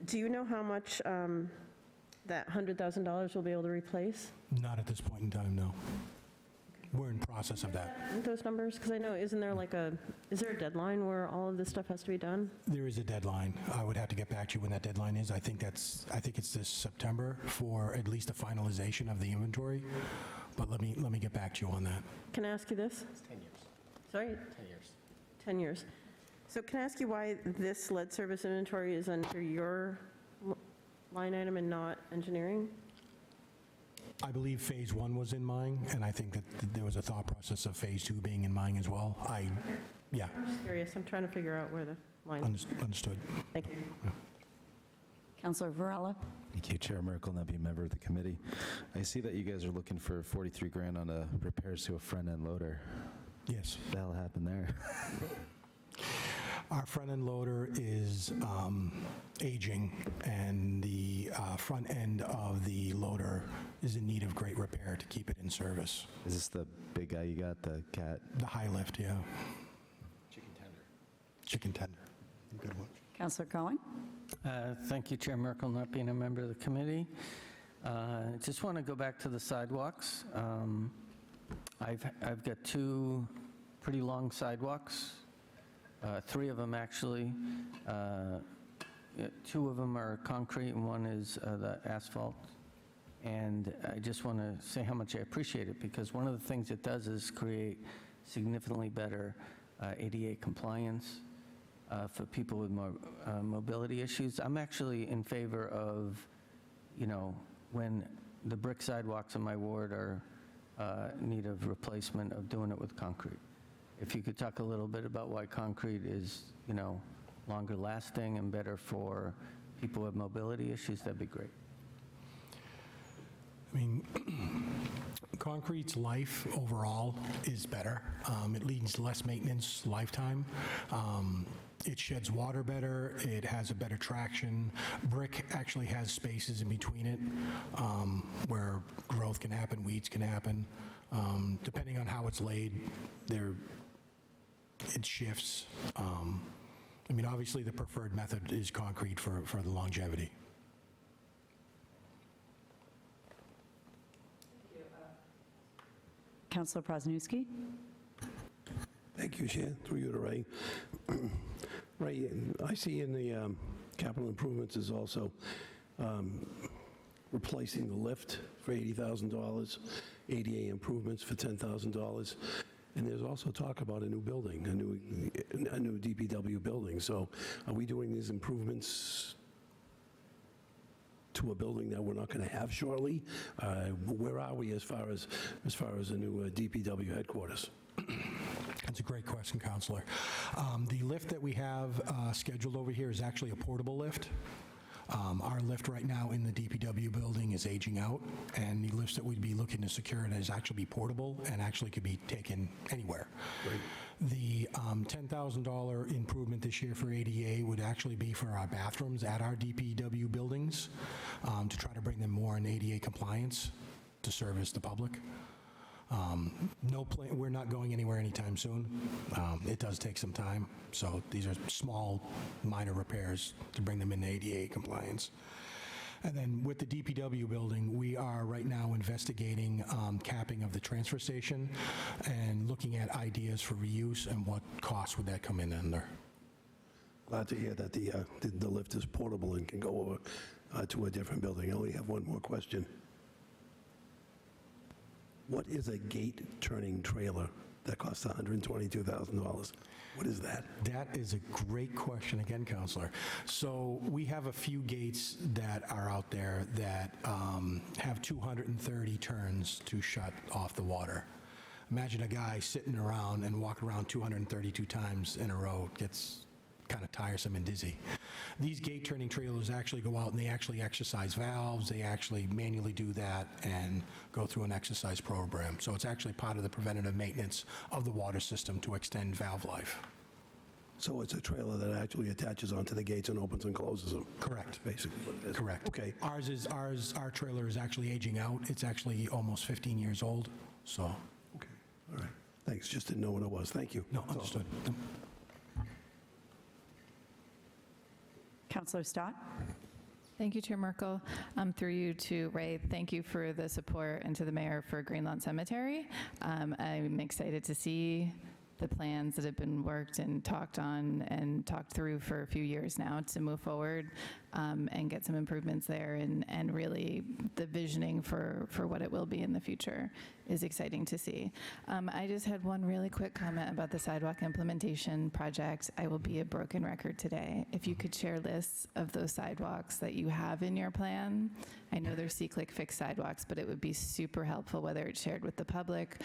Do you know how much that $100,000 will be able to replace? Not at this point in time, no. We're in process of that. Those numbers? Because I know, is there a deadline where all of this stuff has to be done? There is a deadline. I would have to get back to you when that deadline is. I think it's this September for at least a finalization of the inventory. But let me get back to you on that. Can I ask you this? It's 10 years. Sorry? 10 years. 10 years. So can I ask you why this lead service inventory is under your line item and not engineering? I believe Phase 1 was in mine, and I think that there was a thought process of Phase 2 being in mine as well. Yeah, I'm just curious. I'm trying to figure out where the line is. understood. Thank you. Councilor Varela? Thank you, Chair Merkel, not being a member of the committee. I see that you guys are looking for 43 grand on a repairs to a front-end loader. Yes. What the hell happened there? Our front-end loader is aging, and the front end of the loader is in need of great repair to keep it in service. Is this the big guy you got, the cat? The high lift, yeah. Chicken tender. Chicken tender. Good one. Councilor Cohen? Thank you, Chair Merkel, not being a member of the committee. Just want to go back to the sidewalks. I've got 2 pretty long sidewalks, 3 of them actually. 2 of them are concrete and 1 is the asphalt. And I just want to say how much I appreciate it, because one of the things it does is create significantly better ADA compliance for people with more mobility issues. I'm actually in favor of, when the brick sidewalks in my ward are need of replacement, of doing it with concrete. If you could talk a little bit about why concrete is, longer lasting and better for people with mobility issues, that'd be great. I mean, concrete's life overall is better. It needs less maintenance lifetime. It sheds water better. It has a better traction. Brick actually has spaces in between it where growth can happen, weeds can happen. Depending on how it's laid, it shifts. I mean, obviously, the preferred method is concrete for the longevity. Councilor Prosnewski? Thank you, Chair. Through you to Ray. Ray, I see in the capital improvements is also replacing the lift for $80,000, ADA improvements for $10,000, and there's also talk about a new building, a new DPW building. So are we doing these improvements to a building that we're not going to have shortly? Where are we as far as a new DPW headquarters? That's a great question, Counselor. The lift that we have scheduled over here is actually a portable lift. Our lift right now in the DPW building is aging out, and the lifts that we'd be looking to secure it is actually portable and actually could be taken anywhere. The $10,000 improvement this year for ADA would actually be for our bathrooms at our DPW buildings to try to bring them more in ADA compliance to service the public. No plan, we're not going anywhere anytime soon. It does take some time, so these are small, minor repairs to bring them into ADA compliance. And then with the DPW building, we are right now investigating capping of the transfer station and looking at ideas for reuse and what cost would that come in under. Glad to hear that the lift is portable and can go over to a different building. I only have one more question. What is a gate-turning trailer that costs $122,000? What is that? That is a great question again, Counselor. So we have a few gates that are out there that have 230 turns to shut off the water. Imagine a guy sitting around and walking around 232 times in a row. Gets kind of tiresome and dizzy. These gate turning trailers actually go out and they actually exercise valves. They actually manually do that and go through an exercise program. So it's actually part of the preventative maintenance of the water system to extend valve life. So it's a trailer that actually attaches onto the gates and opens and closes them? Correct. Basically what it is. Correct. Okay. Our trailer is actually aging out. It's actually almost 15 years old, so. Okay, all right. Thanks, just didn't know what it was. Thank you. No, That's all. understood. Councilor Stott? Thank you, Chair Merkel. Through you to Ray, thank you for the support, and to the mayor for Greenlawn Cemetery. I'm excited to see the plans that have been worked and talked on and talked through for a few years now to move forward and get some improvements there, and really the visioning for what it will be in the future is exciting to see. I just had one really quick comment about the sidewalk implementation project. I will be a broken record today. If you could share lists of those sidewalks that you have in your plan. I know they're see-click fix sidewalks, but it would be super helpful whether it's shared with the public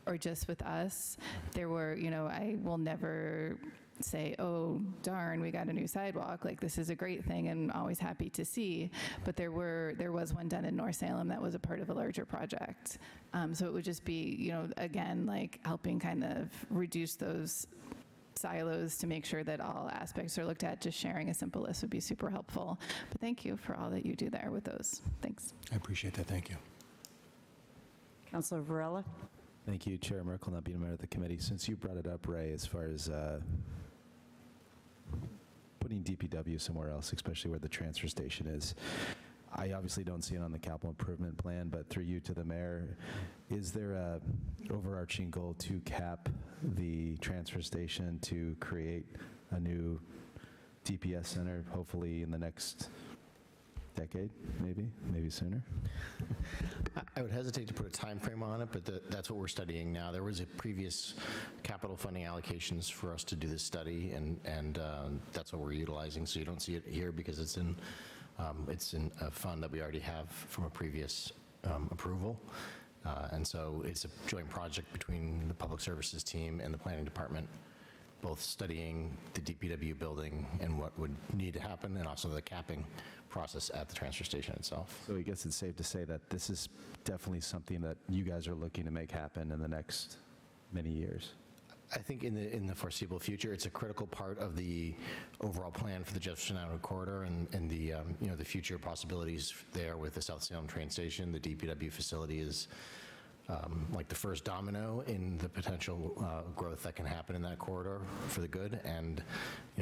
or just with us. There were, I will never say, oh, darn, we got a new sidewalk. Like, this is a great thing and always happy to see. But there was one done in North Salem that was a part of a larger project. So it would just be, again, like helping kind of reduce those silos to make sure that all aspects are looked at. Just sharing a simple list would be super helpful. But thank you for all that you do there with those. Thanks. I appreciate that. Thank you. Councilor Varela? Thank you, Chair Merkel, not being a member of the committee. Since you brought it up, Ray, as far as putting DPW somewhere else, especially where the transfer station is, I obviously don't see it on the capital improvement plan, but through you to the mayor, is there a overarching goal to cap the transfer station to create a new DPS center, hopefully in the next decade, maybe sooner? I would hesitate to put a time frame on it, but that's what we're studying now. There was a previous capital funding allocations for us to do this study, and that's what we're utilizing. So you don't see it here because it's in a fund that we already have from a previous approval. And so it's a joint project between the Public Services team and the Planning Department, both studying the DPW building and what would need to happen, and also the capping process at the transfer station itself. So I guess it's safe to say that this is definitely something that you guys are looking to make happen in the next many years. I think in the foreseeable future, it's a critical part of the overall plan for the Jefferson Avenue corridor and the the future possibilities there with the South Salem train station. The DPW facility is like the first domino in the potential growth that can happen in that corridor for the good. And,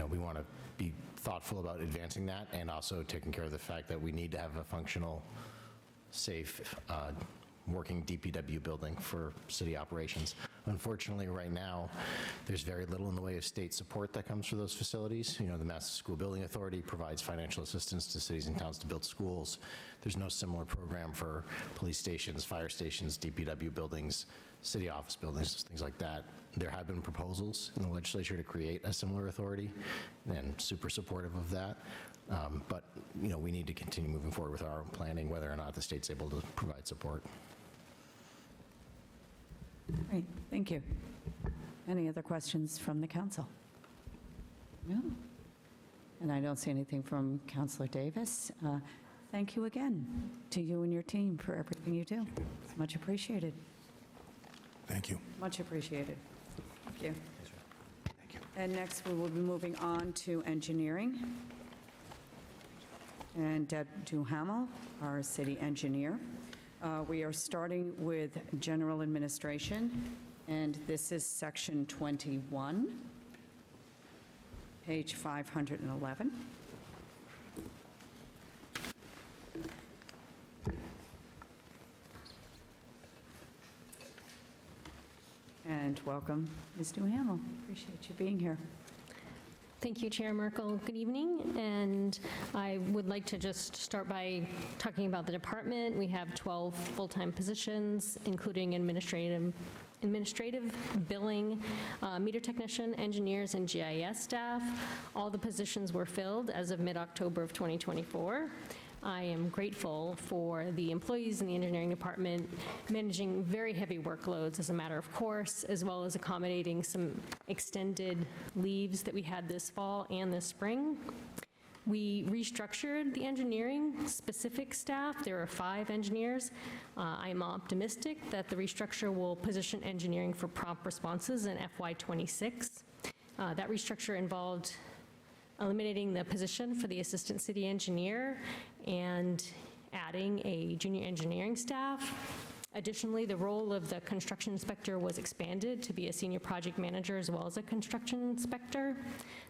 we want to be thoughtful about advancing that and also taking care of the fact that we need to have a functional, safe, working DPW building for city operations. Unfortunately, right now, there's very little in the way of state support that comes for those facilities. The Mass School Building Authority provides financial assistance to cities and towns to build schools. There's no similar program for police stations, fire stations, DPW buildings, city office buildings, things like that. There have been proposals in the legislature to create a similar authority, and super supportive of that. But, we need to continue moving forward with our own planning, whether or not the state's able to provide support. Great, thank you. Any other questions from the council? No? And I don't see anything from Councilor Davis. Thank you again to you and your team for everything you do. It's much appreciated. Thank you. Much appreciated. Thank you. Thank you. And next, we will be moving on to engineering. And Deb Duhamel, our city engineer. We are starting with general administration, and this is section 21, page 511. And welcome, Ms. Duhamel. Appreciate you being here. Thank you, Chair Merkel. Good evening, and I would like to just start by talking about the department. We have 12 full-time positions, including administrative, billing, meter technician, engineers, and GIS staff. All the positions were filled as of mid-October of 2024. I am grateful for the employees in the engineering department managing very heavy workloads as a matter of course, as well as accommodating some extended leaves that we had this fall and this spring. We restructured the engineering specific staff. There are 5 engineers. I'm optimistic that the restructure will position engineering for prompt responses in FY26. That restructure involved eliminating the position for the assistant city engineer and adding a junior engineering staff. Additionally, the role of the construction inspector was expanded to be a senior project manager as well as a construction inspector.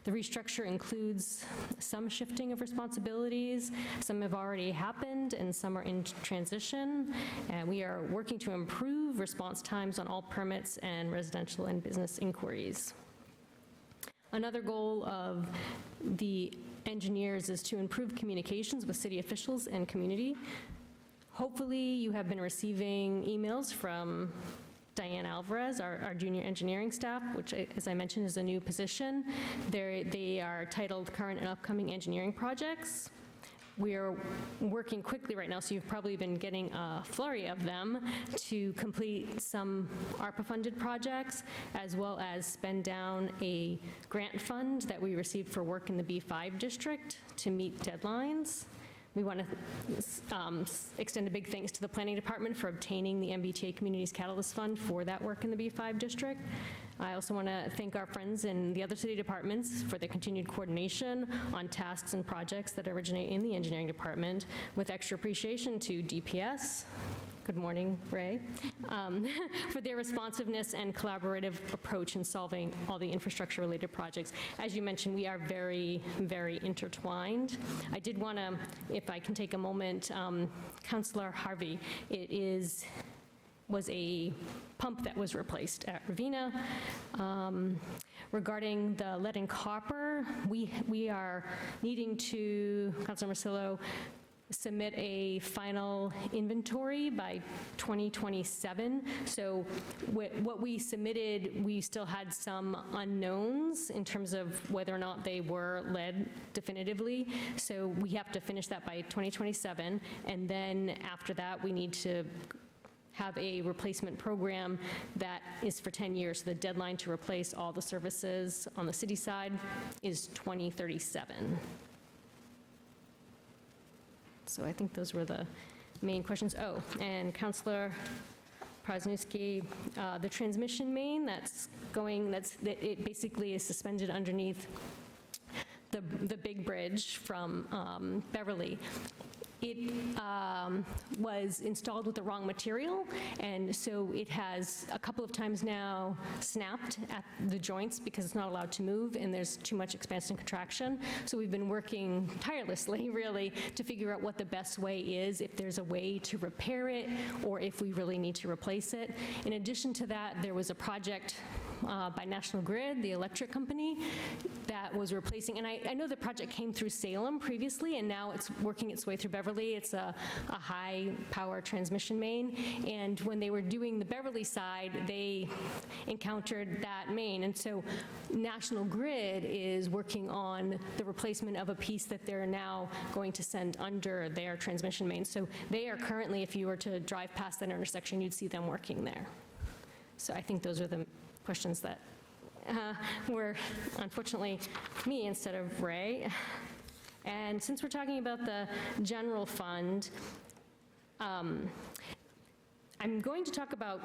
The restructure includes some shifting of responsibilities. Some have already happened and some are in transition. And we are working to improve response times on all permits and residential and business inquiries. Another goal of the engineers is to improve communications with city officials and community. Hopefully, you have been receiving emails from Diane Alvarez, our junior engineering staff, which, as I mentioned, is a new position. They are titled Current and Upcoming Engineering Projects. We are working quickly right now, so you've probably been getting a flurry of them to complete some ARPA-funded projects, as well as spend down a grant fund that we received for work in the B5 district to meet deadlines. We want to extend a big thanks to the Planning Department for obtaining the MBTA Communities Catalyst Fund for that work in the B5 district. I also want to thank our friends in the other city departments for the continued coordination on tasks and projects that originate in the engineering department, with extra appreciation to DPS. Good morning, Ray, for their responsiveness and collaborative approach in solving all the infrastructure-related projects. As you mentioned, we are very, very intertwined. I did want to, if I can take a moment, Councilor Harvey, was a pump that was replaced at Ravenna. Regarding the lead and copper, we are needing to, Councilor Marcillo, submit a final inventory by 2027. So what we submitted, we still had some unknowns in terms of whether or not they were lead definitively. So we have to finish that by 2027. And then after that, we need to have a replacement program that is for 10 years. So the deadline to replace all the services on the city side is 2037. So I think those were the main questions. Oh, and Councilor Prasnewski, the transmission main it basically is suspended underneath the big bridge from Beverly. it was installed with the wrong material, and so it has a couple of times now snapped at the joints because it's not allowed to move, and there's too much expansion and contraction. So we've been working tirelessly, really, to figure out what the best way is, if there's a way to repair it, or if we really need to replace it. In addition to that, there was a project by National Grid, the electric company, that was replacing, and I know the project came through Salem previously, and now it's working its way through Beverly. It's a high-power transmission main, and when they were doing the Beverly side, they encountered that main, and so National Grid is working on the replacement of a piece that they're now going to send under their transmission main. So they are currently, if you were to drive past that intersection, you'd see them working there. So I think those are the questions that were, unfortunately, me instead of Ray. And since we're talking about the general fund, I'm going to talk about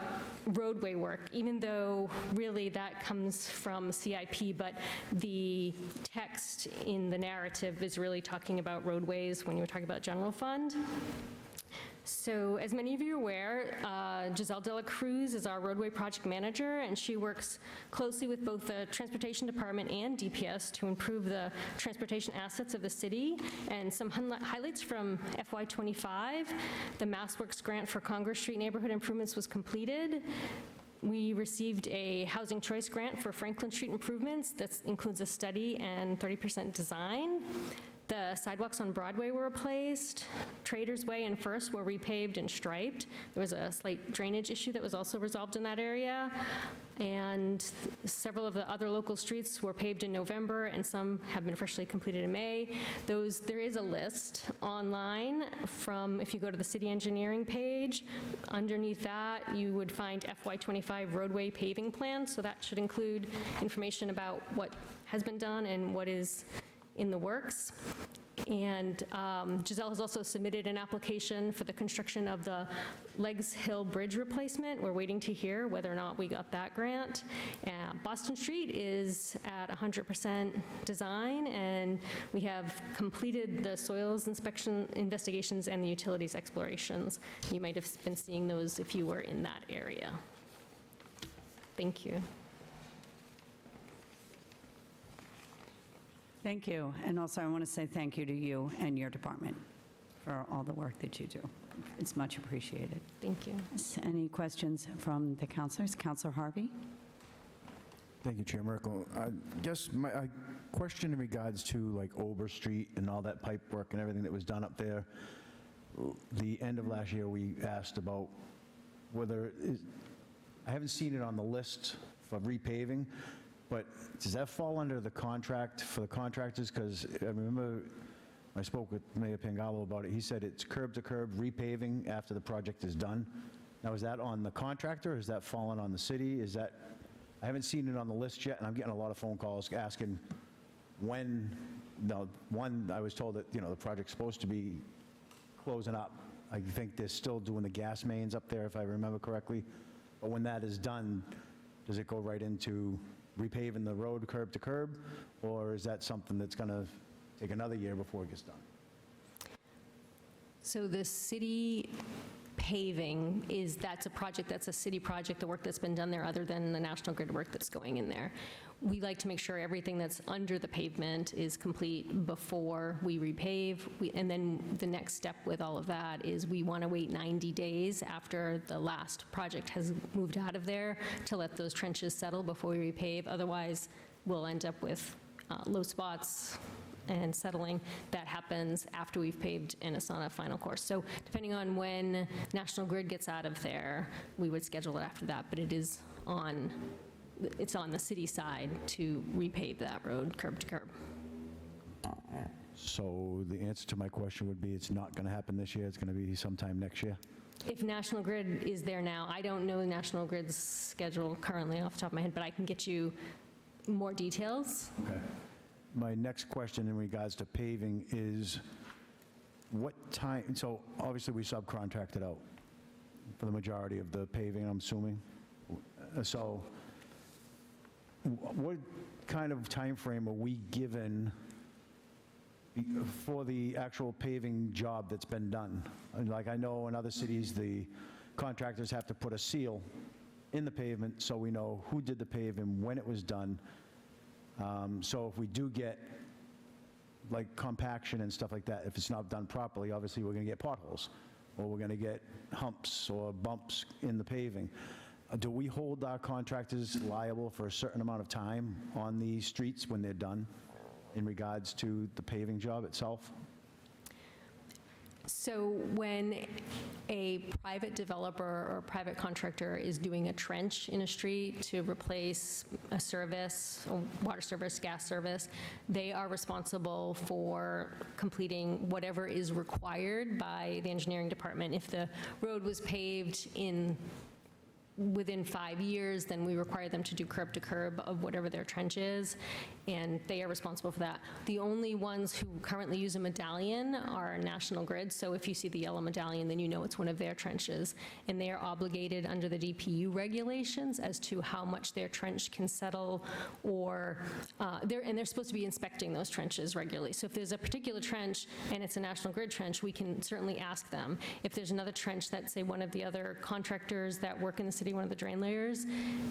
roadway work, even though really that comes from CIP, but the text in the narrative is really talking about roadways when you're talking about general fund. So as many of you are aware, Giselle Dela Cruz is our roadway project manager, and she works closely with both the Transportation Department and DPS to improve the transportation assets of the city. And some highlights from FY25, the MassWorks grant for Congress Street neighborhood improvements was completed. We received a housing choice grant for Franklin Street improvements that includes a study and 30% design. The sidewalks on Broadway were replaced. Traders Way and First were repaved and striped. There was a slight drainage issue that was also resolved in that area. And several of the other local streets were paved in November, and some have been freshly completed in May. There is a list online from, if you go to the city engineering page, underneath that you would find FY25 roadway paving plan. So that should include information about what has been done and what is in the works. And Giselle has also submitted an application for the construction of the Legs Hill Bridge replacement. We're waiting to hear whether or not we got that grant. Boston Street is at 100% design, and we have completed the soils inspection investigations and the utilities explorations. You might have been seeing those if you were in that area. Thank you. Thank you. And also, I want to say thank you to you and your department for all the work that you do. It's much appreciated. Thank you. Any questions from the councilors? Councilor Harvey? Thank you, Chair Merkel. I guess my question in regards to like Ober Street and all that pipe work and everything that was done up there, the end of last year we asked about whether, I haven't seen it on the list for repaving, but does that fall under the contract for the contractors? Because I remember I spoke with Mayor Pangalo about it. He said it's curb to curb repaving after the project is done. Now, is that on the contractor or is that falling on the city? Is that, I haven't seen it on the list yet, and I'm getting a lot of phone calls asking when, one, I was told that, the project's supposed to be closing up. I think they're still doing the gas mains up there, if I remember correctly. But when that is done, does it go right into repaving the road curb to curb, or is that something that's going to take another year before it gets done? So the city paving that's a project, that's a city project, the work that's been done there other than the National Grid work that's going in there. We like to make sure everything that's under the pavement is complete before we repave. And then the next step with all of that is we want to wait 90 days after the last project has moved out of there to let those trenches settle before we repave. Otherwise, we'll end up with low spots and settling that happens after we've paved and it's on a final course. So depending on when National Grid gets out of there, we would schedule it after that, but it's on the city side to repave that road curb to curb. So the answer to my question would be it's not going to happen this year, it's going to be sometime next year? If National Grid is there now, I don't know National Grid's schedule currently off the top of my head, but I can get you more details. Okay. My next question in regards to paving is what time, so obviously we subcontracted out for the majority of the paving, I'm assuming. So what kind of time frame are we given for the actual paving job that's been done. And like I know in other cities, the contractors have to put a seal in the pavement so we know who did the paving, when it was done. So if we do get like compaction and stuff like that, if it's not done properly, obviously we're going to get potholes, or we're going to get humps or bumps in the paving. Do we hold our contractors liable for a certain amount of time on the streets when they're done in regards to the paving job itself? So when a private developer or private contractor is doing a trench in a street to replace a service, a water service, gas service, they are responsible for completing whatever is required by the engineering department. If the road was paved within 5 years, then we require them to do curb to curb of whatever their trench is, and they are responsible for that. The only ones who currently use a medallion are National Grid, so if you see the yellow medallion, then you know it's one of their trenches, and they are obligated under the DPU regulations as to how much their trench can settle, or, they're supposed to be inspecting those trenches regularly. So if there's a particular trench and it's a National Grid trench, we can certainly ask them. If there's another trench that, say, one of the other contractors that work in the city, one of the drain layers,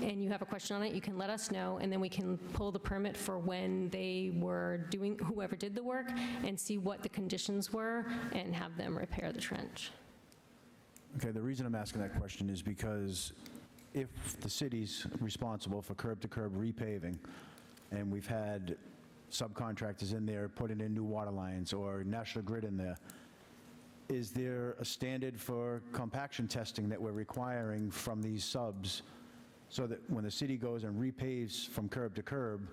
and you have a question on it, you can let us know, and then we can pull the permit for when they were doing, whoever did the work, and see what the conditions were, and have them repair the trench. Okay, the reason I'm asking that question is because if the city's responsible for curb-to-curb repaving, and we've had subcontractors in there putting in new water lines, or National Grid in there, is there a standard for compaction testing that we're requiring from these subs so that when the city goes and repaves from curb to curb,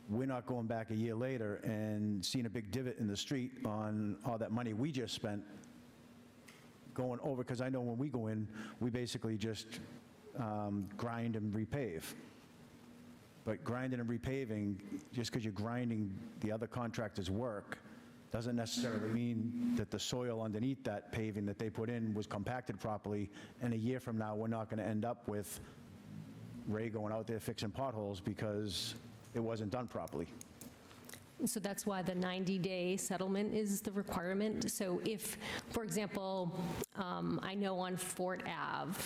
we're not going back a year later and seeing a big divot in the street on all that money we just spent going over? Because I know when we go in, we basically just grind and repave. But grinding and repaving, just because you're grinding the other contractor's work, doesn't necessarily mean that the soil underneath that paving that they put in was compacted properly, and a year from now, we're not going to end up with Ray going out there fixing potholes because it wasn't done properly. So that's why the 90-day settlement is the requirement. So if, for example, I know on Fort Ave,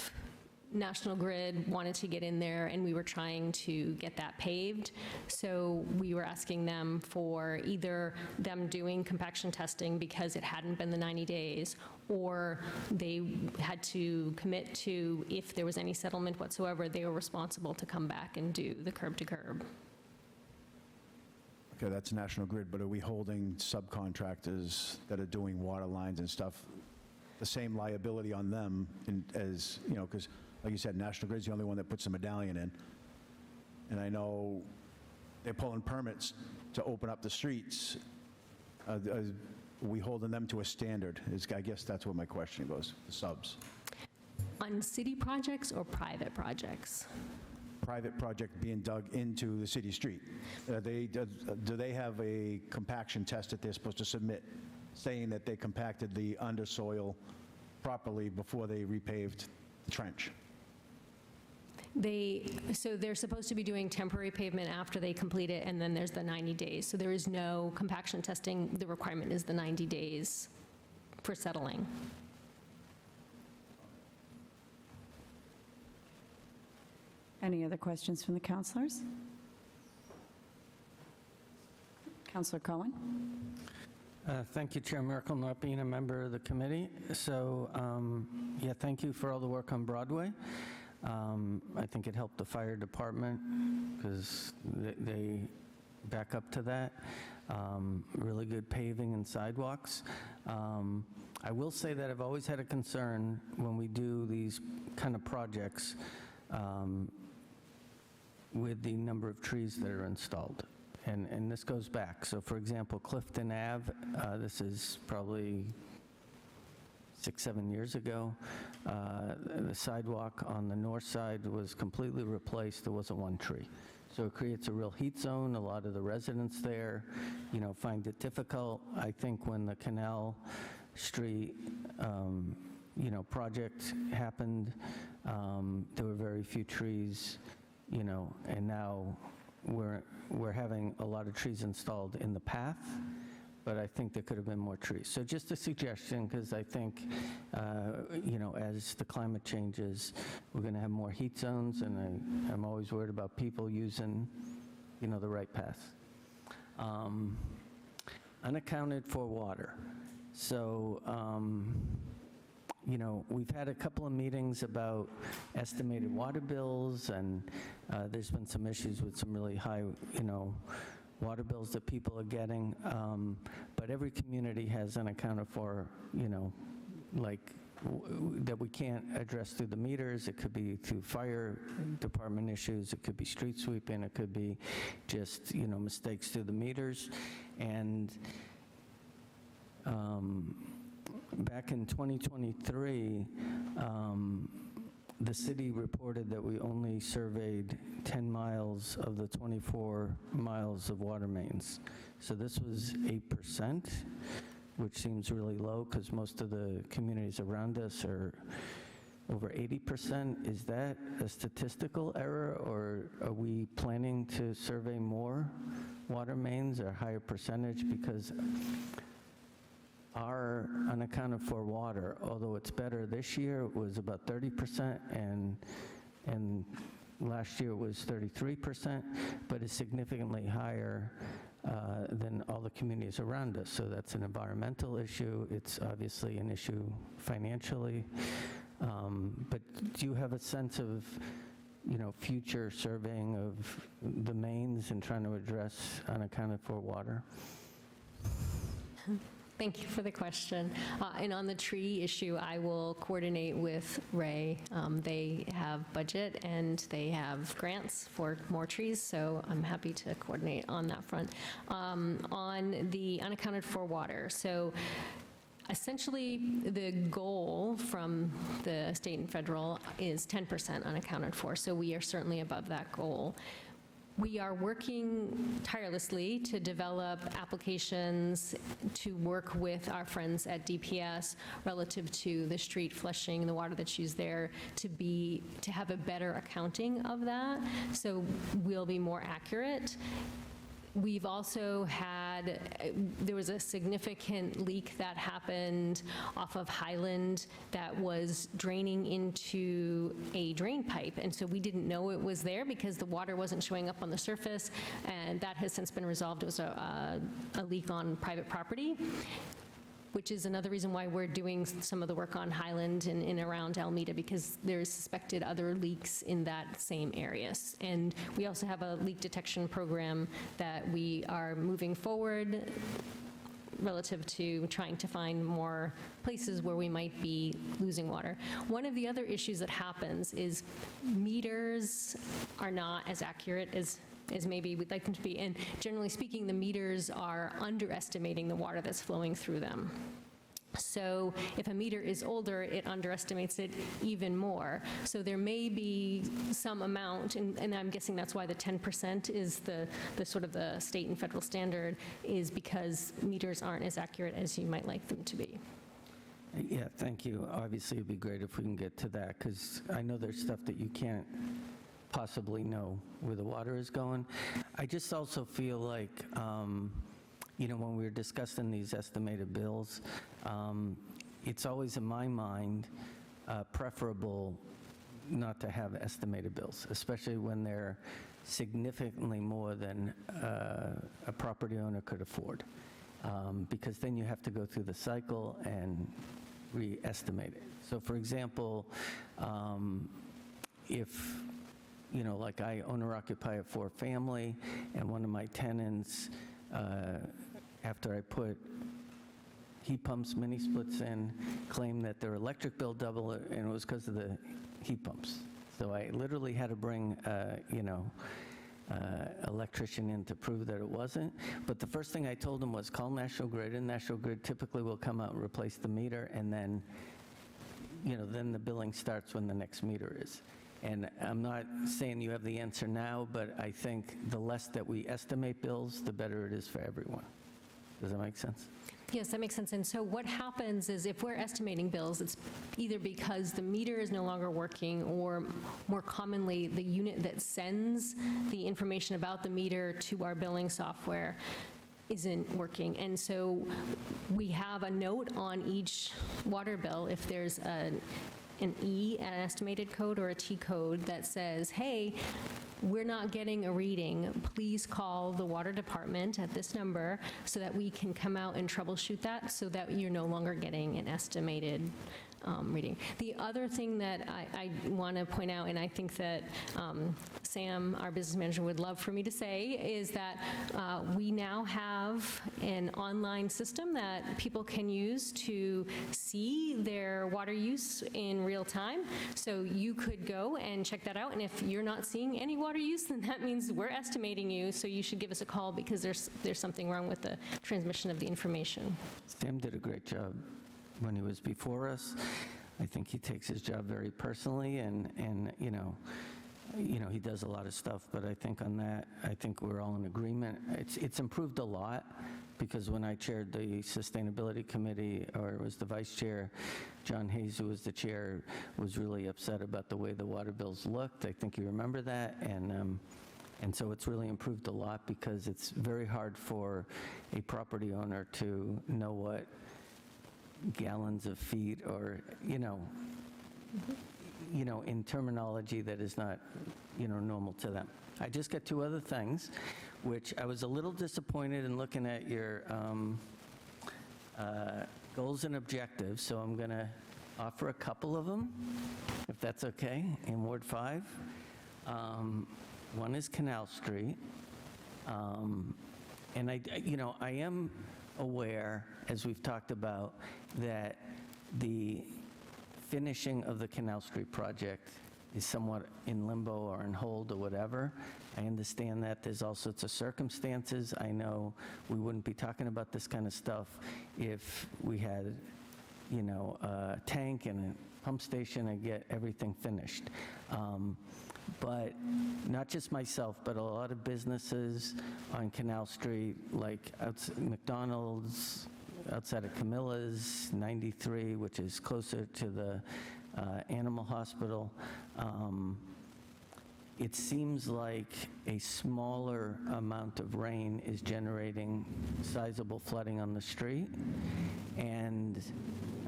National Grid wanted to get in there, and we were trying to get that paved. So we were asking them for either them doing compaction testing because it hadn't been the 90 days, or they had to commit to, if there was any settlement whatsoever, they were responsible to come back and do the curb to curb. Okay, that's National Grid, but are we holding subcontractors that are doing water lines and stuff, the same liability on them as, you know, because like you said, National Grid's the only one that puts the medallion in. And I know they're pulling permits to open up the streets. Are we holding them to a standard? I guess that's where my question goes, the subs. On city projects or private projects? Private project being dug into the city street. Do they have a compaction test that they're supposed to submit, saying that they compacted the undersoil properly before they repaved the trench? So they're supposed to be doing temporary pavement after they complete it, and then there's the 90 days. So there is no compaction testing. The requirement is the 90 days for settling. Any other questions from the councilors? Councilor Cohen? Thank you, Chair Merkel, not being a member of the committee. So, yeah, thank you for all the work on Broadway. I think it helped the fire department because they back up to that. Really good paving and sidewalks. I will say that I've always had a concern when we do these kind of projects with the number of trees that are installed. And this goes back. So for example, Clifton Ave, this is probably 6-7 years ago. The sidewalk on the north side was completely replaced. There wasn't one tree. So it creates a real heat zone. A lot of the residents there, you know, find it difficult. I think when the Canal Street, you know, project happened, there were very few trees, you know, and now we're having a lot of trees installed in the path, but I think there could have been more trees. So just a suggestion, because I think, as the climate changes, we're going to have more heat zones, and I'm always worried about people using, the right path. Unaccounted for water. So, we've had a couple of meetings about estimated water bills, and there's been some issues with some really high, water bills that people are getting. But every community has unaccounted for, that we can't address through the meters. It could be through fire department issues. It could be street sweeping. It could be just, mistakes through the meters. And back in 2023, the city reported that we only surveyed 10 miles of the 24 miles of water mains. So this was 8%, which seems really low because most of the communities around us are over 80%. Is that a statistical error, or are we planning to survey more water mains or higher percentage? Because our unaccounted for water, although it's better this year, was about 30%, and last year it was 33%, but it's significantly higher than all the communities around us. So that's an environmental issue. It's obviously an issue financially. But do you have a sense of, future surveying of the mains and trying to address unaccounted for water? Thank you for the question. And on the tree issue, I will coordinate with Ray. They have budget and they have grants for more trees, so I'm happy to coordinate on that front. On the unaccounted for water, so essentially the goal from the state and federal is 10% unaccounted for, so we are certainly above that goal. We are working tirelessly to develop applications to work with our friends at DPS relative to the street flushing, the water that's used there, to have a better accounting of that, so we'll be more accurate. We've also had, there was a significant leak that happened off of Highland that was draining into a drain pipe, and so we didn't know it was there because the water wasn't showing up on the surface, and that has since been resolved. It was a leak on private property, which is another reason why we're doing some of the work on Highland and in around Alameda, because there's suspected other leaks in that same areas. And we also have a leak detection program that we are moving forward relative to trying to find more places where we might be losing water. One of the other issues that happens is meters are not as accurate as maybe we'd like them to be. And generally speaking, the meters are underestimating the water that's flowing through them. So if a meter is older, it underestimates it even more. So there may be some amount, and I'm guessing that's why the 10% is the sort of the state and federal standard, is because meters aren't as accurate as you might like them to be. Yeah, thank you. Obviously, it'd be great if we can get to that, because I know there's stuff that you can't possibly know where the water is going. I just also feel like, when we're discussing these estimated bills, it's always in my mind preferable not to have estimated bills, especially when they're significantly more than a property owner could afford, because then you have to go through the cycle and re-estimate it. So for example, if like I owner-occupy a four-family, and one of my tenants, after I put heat pumps, mini splits in, claimed that their electric bill doubled, and it was because of the heat pumps. So I literally had to bring, electrician in to prove that it wasn't. But the first thing I told him was call National Grid, and National Grid typically will come out and replace the meter, and then, then the billing starts when the next meter is. And I'm not saying you have the answer now, but I think the less that we estimate bills, the better it is for everyone. Does that make sense? Yes, that makes sense. And so what happens is if we're estimating bills, it's either because the meter is no longer working, or more commonly, the unit that sends the information about the meter to our billing software isn't working. And so we have a note on each water bill if there's an E, an estimated code, or a T code that says, hey, we're not getting a reading, please call the water department at this number so that we can come out and troubleshoot that so that you're no longer getting an estimated reading. The other thing that I want to point out, and I think that Sam, our business manager, would love for me to say, is that we now have an online system that people can use to see their water use in real time. So you could go and check that out, and if you're not seeing any water use, then that means we're estimating you, so you should give us a call because there's something wrong with the transmission of the information. Sam did a great job when he was before us. I think he takes his job very personally, and you know, he does a lot of stuff, but I think on that, I think we're all in agreement. It's improved a lot, because when I chaired the Sustainability Committee, or was the vice chair, John Hayes, who was the chair, was really upset about the way the water bills looked. I think you remember that, and so it's really improved a lot, because it's very hard for a property owner to know what gallons of feet, or, in terminology that is not, normal to them. I just got two other things, which I was a little disappointed in looking at your goals and objectives, so I'm going to offer a couple of them, if that's okay, in Ward 5. One is Canal Street, and I am aware, as we've talked about, that the finishing of the Canal Street project is somewhat in limbo or in hold or whatever. I understand that there's all sorts of circumstances. I know we wouldn't be talking about this kind of stuff if we had, a tank and a pump station and get everything finished. But not just myself, but a lot of businesses on Canal Street, like McDonald's, outside of Camilla's, 93, which is closer to the animal hospital. It seems like a smaller amount of rain is generating sizable flooding on the street. And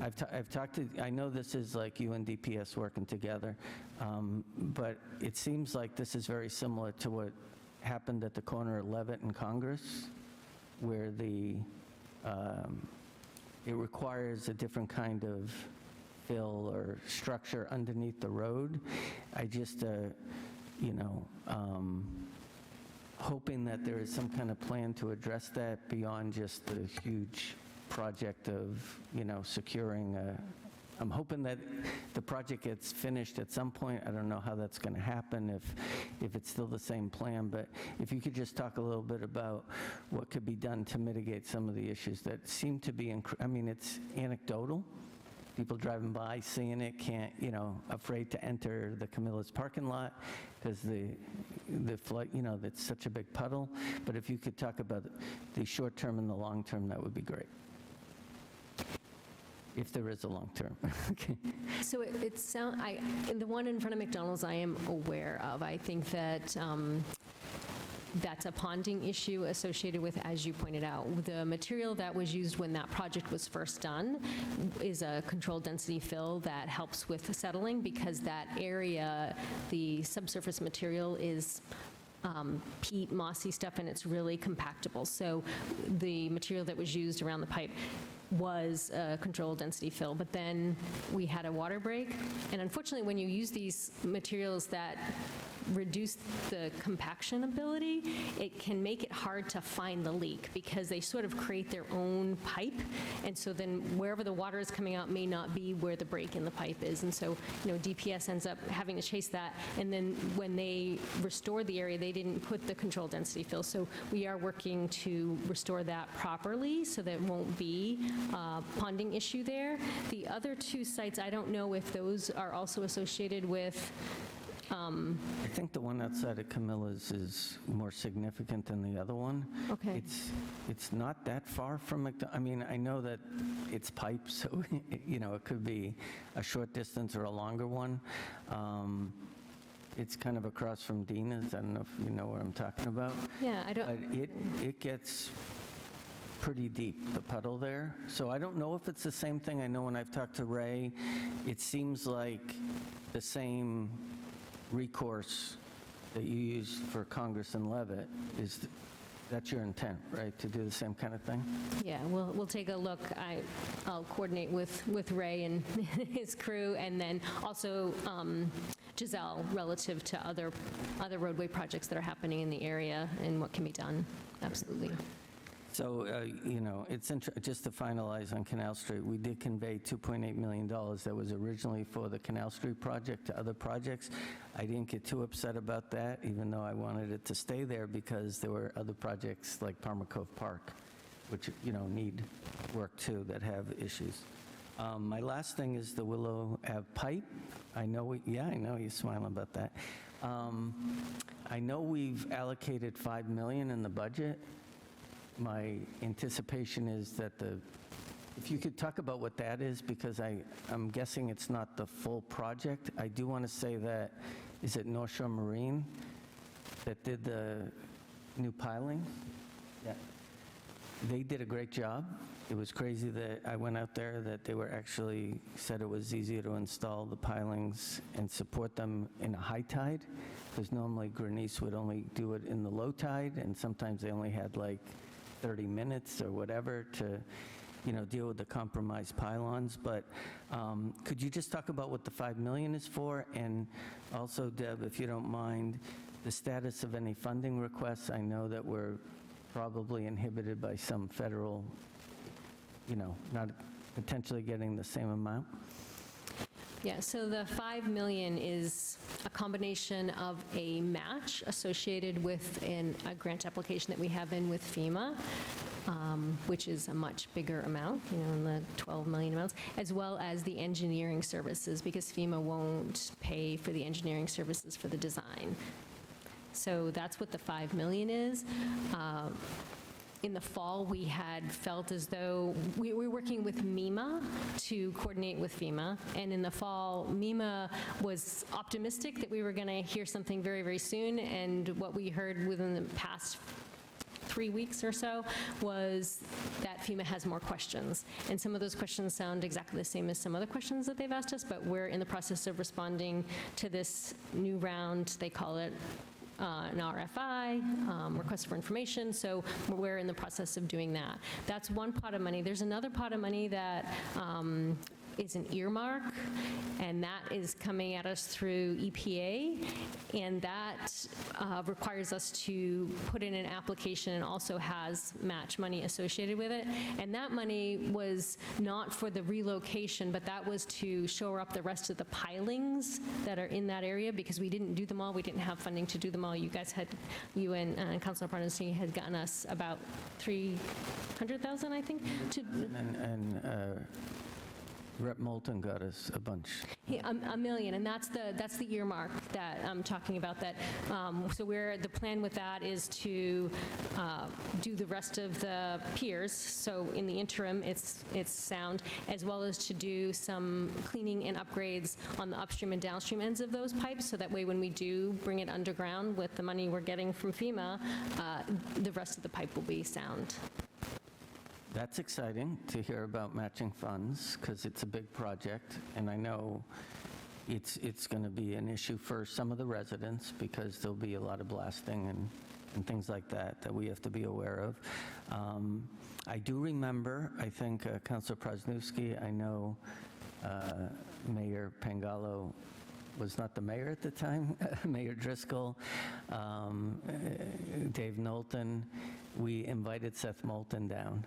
I've talked to, I know this is like you and DPS working together, but it seems like this is very similar to what happened at the corner of Levitt and Congress, where it requires a different kind of fill or structure underneath the road. I just, hoping that there is some kind of plan to address that beyond just the huge project of, securing I'm hoping that the project gets finished at some point. I don't know how that's going to happen, if it's still the same plan, but if you could just talk a little bit about what could be done to mitigate some of the issues that seem to be, it's anecdotal. People driving by, seeing it, can't, afraid to enter the Camilla's parking lot because the flood, it's such a big puddle. But if you could talk about the short term and the long term, that would be great. If there is a long term. Okay. So the one in front of McDonald's I am aware of. I think that that's a ponding issue associated with, as you pointed out, the material that was used when that project was first done is a controlled density fill that helps with settling, because that area, the subsurface material is peat, mossy stuff, and it's really compactable. So the material that was used around the pipe was a controlled density fill, but then we had a water break, and unfortunately when you use these materials that reduce the compaction ability, it can make it hard to find the leak, because they sort of create their own pipe, and so then wherever the water is coming out may not be where the break in the pipe is, and so DPS ends up having to chase that, and then when they restored the area, they didn't put the controlled density fill, so we are working to restore that properly so that it won't be a ponding issue there. The other two sites, I don't know if those are also associated with I think the one outside of Camilla's is more significant than the other one. Okay. It's not that far from McDonald's. I know that it's pipe, so it could be a short distance or a longer one. It's kind of across from Dina's. I don't know if you know what I'm talking about. Yeah, I don't. But it gets pretty deep, the puddle there. So I don't know if it's the same thing. I know when I've talked to Ray, it seems like the same recourse that you used for Congress and Levitt is, that's your intent, right, to do the same kind of thing? Yeah, we'll take a look. I'll coordinate with Ray and his crew, and then also Giselle, relative to other roadway projects that are happening in the area and what can be done. Absolutely. So, it's just to finalize on Canal Street, we did convey $2.8 million that was originally for the Canal Street project to other projects. I didn't get too upset about that, even though I wanted it to stay there because there were other projects like Palmer Cove Park, which, need work too, that have issues. My last thing is the Willow Ave pipe. I know you're smiling about that. I know we've allocated $5 million in the budget. My anticipation is that if you could talk about what that is, because I'm guessing it's not the full project. I do want to say that, is it North Shore Marine that did the new piling? Yeah. They did a great job. It was crazy that I went out there, that they were actually said it was easier to install the pilings and support them in a high tide, because normally Grenice would only do it in the low tide, and sometimes they only had like 30 minutes or whatever to, deal with the compromised pylons. But could you just talk about what the $5 million is for? And also, Deb, if you don't mind, the status of any funding requests. I know that we're probably inhibited by some federal, not potentially getting the same amount. Yeah, so the $5 million is a combination of a match associated with a grant application that we have in with FEMA, which is a much bigger amount, in the 12 million amounts, as well as the engineering services, because FEMA won't pay for the engineering services for the design. So that's what the $5 million is. In the fall, we had felt as though we were working with MEMA to coordinate with FEMA, and in the fall, MEMA was optimistic that we were going to hear something very, very soon, and what we heard within the past 3 weeks or so was that FEMA has more questions. And some of those questions sound exactly the same as some other questions that they've asked us, but we're in the process of responding to this new round. They call it an RFI, request for information, so we're in the process of doing that. That's one pot of money. There's another pot of money that is an earmark, and that is coming at us through EPA, and that requires us to put in an application and also has match money associated with it. And that money was not for the relocation, but that was to shore up the rest of the pilings that are in that area, because we didn't do them all. We didn't have funding to do them all. You and Councilor Parnassi had gotten us about $300,000, I think, to Rep. Moulton got us a bunch. $1 million, and that's the earmark that I'm talking about. That so the plan with that is to do the rest of the piers. So in the interim, it's sound, as well as to do some cleaning and upgrades on the upstream and downstream ends of those pipes. So that way, when we do bring it underground with the money we're getting from FEMA, the rest of the pipe will be sound. That's exciting to hear about matching funds, because it's a big project, and I know it's going to be an issue for some of the residents, because there'll be a lot of blasting and things like that we have to be aware of. I do remember, I think, Councilor Prasnewski, I know Mayor Pangalo was not the mayor at the time, Mayor Driscoll, Dave Knowlton. We invited Seth Moulton down.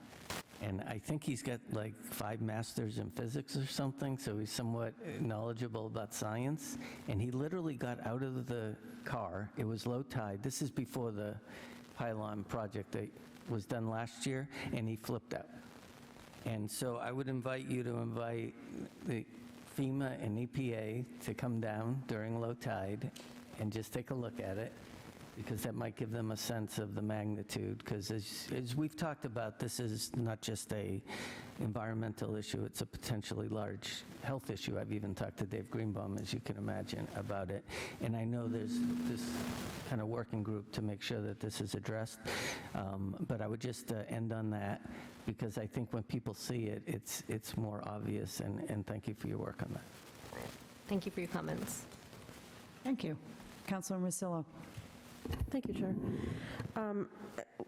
And I think he's got like 5 masters in physics or something, so he's somewhat knowledgeable about science. And he literally got out of the car. It was low tide. This is before the pylon project that was done last year, and he flipped out. And so I would invite you to invite the FEMA and EPA to come down during low tide and just take a look at it, because that might give them a sense of the magnitude. Because as we've talked about, this is not just a environmental issue, it's a potentially large health issue. I've even talked to Dave Greenbaum, as you can imagine, about it. And I know there's this kind of working group to make sure that this is addressed. But I would just end on that, because I think when people see it, it's more obvious, and thank you for your work on that. Thank you for your comments. Thank you. Councilor Rosillo. Thank you, Chair.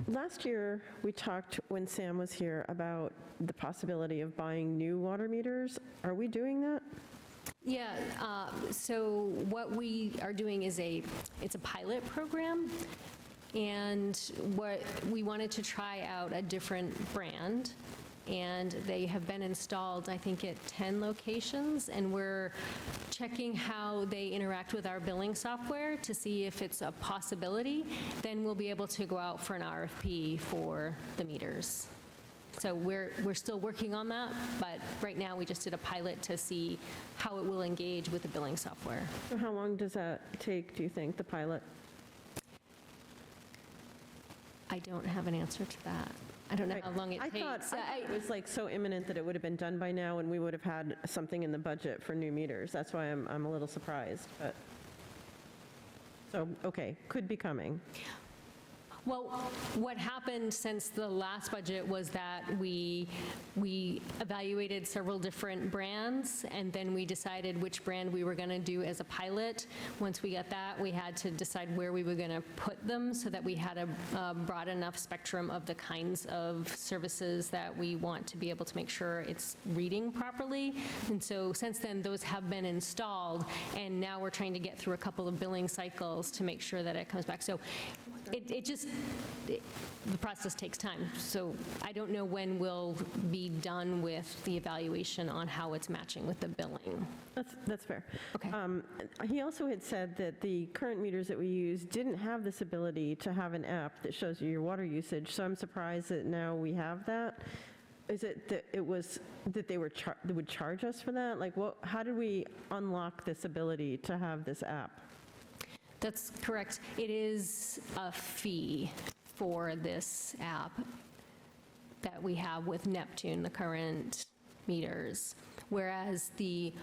Last year, we talked, when Sam was here, about the possibility of buying new water meters. Are we doing that? Yeah, so what we are doing is it's a pilot program, and what we wanted to try out a different brand, and they have been installed, I think, at 10 locations, and we're checking how they interact with our billing software to see if it's a possibility. Then we'll be able to go out for an RFP for the meters. So we're still working on that, but right now we just did a pilot to see how it will engage with the billing software. So how long does that take, do you think, the pilot? I don't have an answer to that. I don't know how long it takes. I thought it was like so imminent that it would have been done by now, and we would have had something in the budget for new meters. That's why I'm a little surprised, but, so, okay, could be coming. Well, what happened since the last budget was that we evaluated several different brands, and then we decided which brand we were going to do as a pilot. Once we got that, we had to decide where we were going to put them so that we had a broad enough spectrum of the kinds of services that we want to be able to make sure it's reading properly. And so since then, those have been installed, and now we're trying to get through a couple of billing cycles to make sure that it comes back. So the process takes time. So I don't know when we'll be done with the evaluation on how it's matching with the billing. That's fair. Okay. He also had said that the current meters that we use didn't have this ability to have an app that shows you your water usage, so I'm surprised that now we have that. Is it that it was that they would charge us for that? Like, how did we unlock this ability to have this app? That's correct. It is a fee for this app that we have with Neptune, the current meters, whereas the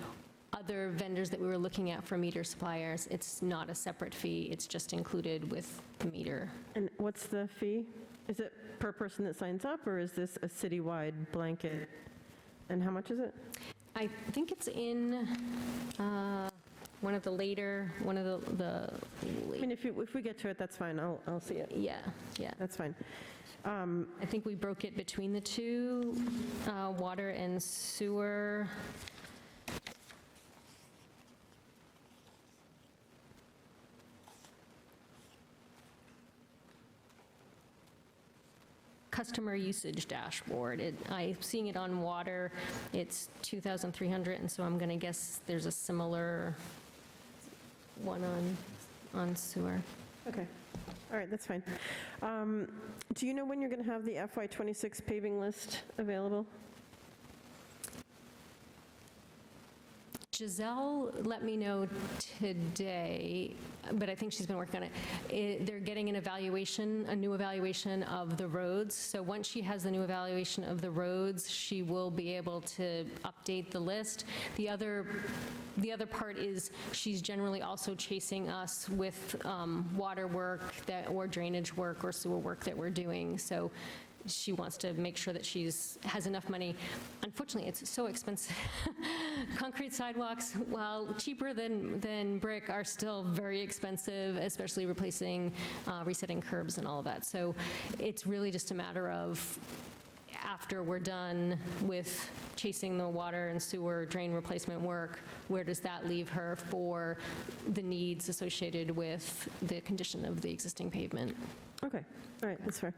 other vendors that we were looking at for meter suppliers, it's not a separate fee, it's just included with the meter. And what's the fee? Is it per person that signs up, or is this a citywide blanket? And how much is it? I think it's in one of the I mean, if we get to it, that's fine, I'll see it. yeah. That's fine. I think we broke it between the two, water and sewer. Customer usage dashboard. I'm seeing it on water, it's 2,300, and so I'm going to guess there's a similar one on sewer. Okay, all right, that's fine. Do you know when you're going to have the FY26 paving list available? Giselle let me know today, but I think she's been working on it. They're getting a new evaluation of the roads. So once she has the new evaluation of the roads, she will be able to update the list. The other part is she's generally also chasing us with water work or drainage work or sewer work that we're doing. So she wants to make sure that has enough money. Unfortunately, it's so expensive. Concrete sidewalks, while cheaper than brick, are still very expensive, especially replacing, resetting curbs and all of that. So it's really just a matter of, after we're done with chasing the water and sewer drain replacement work, where does that leave her for the needs associated with the condition of the existing pavement? Okay, all right, that's fair.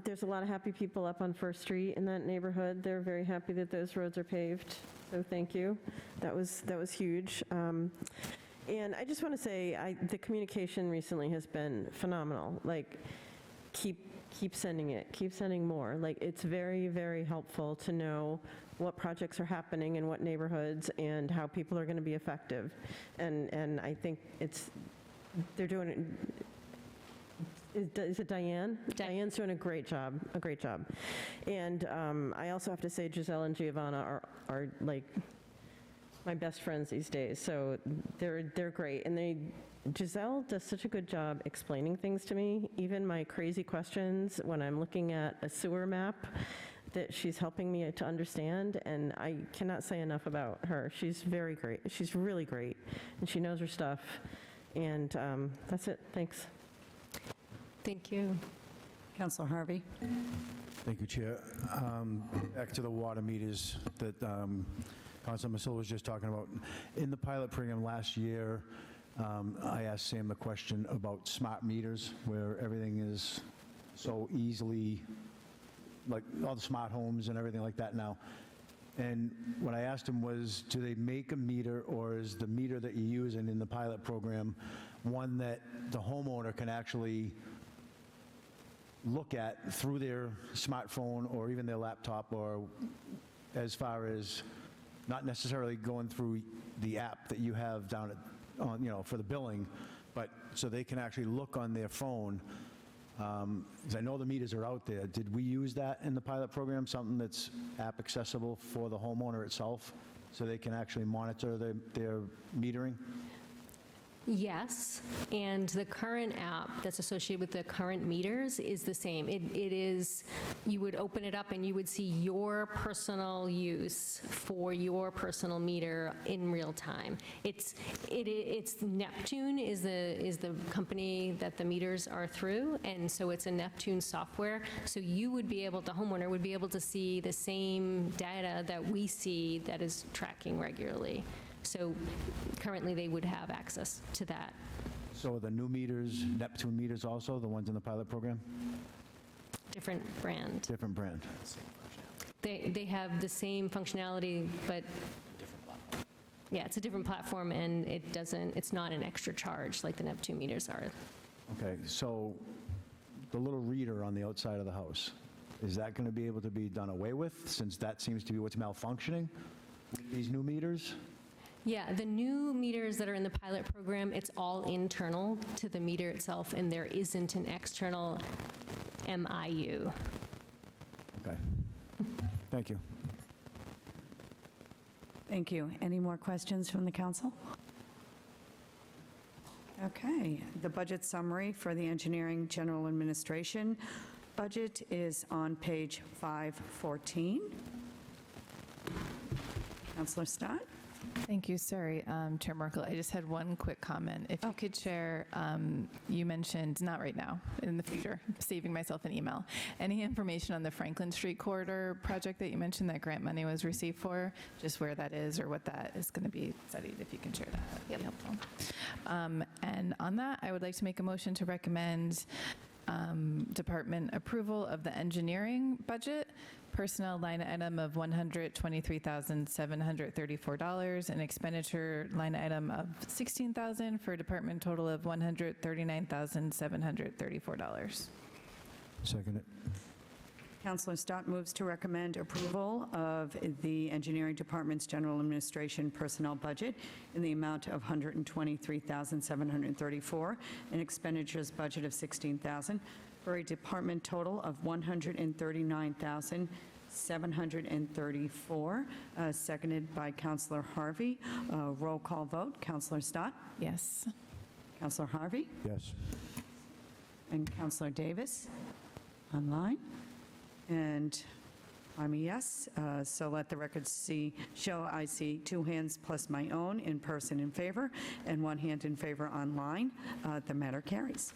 There's a lot of happy people up on First Street in that neighborhood. They're very happy that those roads are paved, so thank you. That was huge. And I just want to say, the communication recently has been phenomenal. Like, keep sending it, keep sending more. Like, it's very, very helpful to know what projects are happening in what neighborhoods and how people are going to be effective. And I think they're doing it. Is it Diane? Diane's doing a great job, a great job. And I also have to say Giselle and Giovanna are like my best friends these days, so they're great. And Giselle does such a good job explaining things to me, even my crazy questions when I'm looking at a sewer map that she's helping me to understand, and I cannot say enough about her. She's very great. She's really great, and she knows her stuff. And that's it. Thanks. Thank you. Councilor Harvey? Thank you, Chair. Back to the water meters that Councilor Masillo was just talking about. In the pilot program last year, I asked Sam the question about smart meters, where everything is so easily, like all the smart homes and everything like that now. And what I asked him was, do they make a meter, or is the meter that you're using in the pilot program one that the homeowner can actually look at through their smartphone or even their laptop, or as far as not necessarily going through the app that you have down at, for the billing, but so they can actually look on their phone? Because I know the meters are out there. Did we use that in the pilot program, something that's app accessible for the homeowner itself, so they can actually monitor their metering? Yes, and the current app that's associated with the current meters is the same. It is, you would open it up and you would see your personal use for your personal meter in real time. It's Neptune is the company that the meters are through, and so it's a Neptune software. So you would be able, the homeowner would be able to see the same data that we see that is tracking regularly. So currently, they would have access to that. So the new meters, Neptune meters also, the ones in the pilot program? Different brand. Different brand. They have the same functionality, but yeah, it's a different platform, and it's not an extra charge like the Neptune meters are. Okay, so the little reader on the outside of the house, is that going to be able to be done away with, since that seems to be what's malfunctioning with these new meters? Yeah, the new meters that are in the pilot program, it's all internal to the meter itself, and there isn't an external MIU. Okay. Thank you. Thank you. Any more questions from the council? Okay, the budget summary for the engineering general administration budget is on page 514. Councilor Stott? Thank you. Sorry, Chair Merkel, I just had one quick comment. If you could share, you mentioned, not right now, in the future, saving myself an email, any information on the Franklin Street corridor project that you mentioned that grant money was received for, just where that is or what that is going to be studied, if you can share that, that'd be helpful. And on that, I would like to make a motion to recommend department approval of the engineering budget, personnel line item of $123,734, and expenditure line item of $16,000 for a department total of $139,734. Second it. Councilor Stott moves to recommend approval of the engineering department's general administration personnel budget in the amount of $123,734, and expenditures budget of $16,000, for a department total of $139,734, seconded by Councilor Harvey. Roll call vote. Councilor Stott? Yes. Councilor Harvey? Yes. And Councilor Davis? Online? And I'm a yes, so let the record show I see two hands plus my own in person in favor, and one hand in favor online. The matter carries.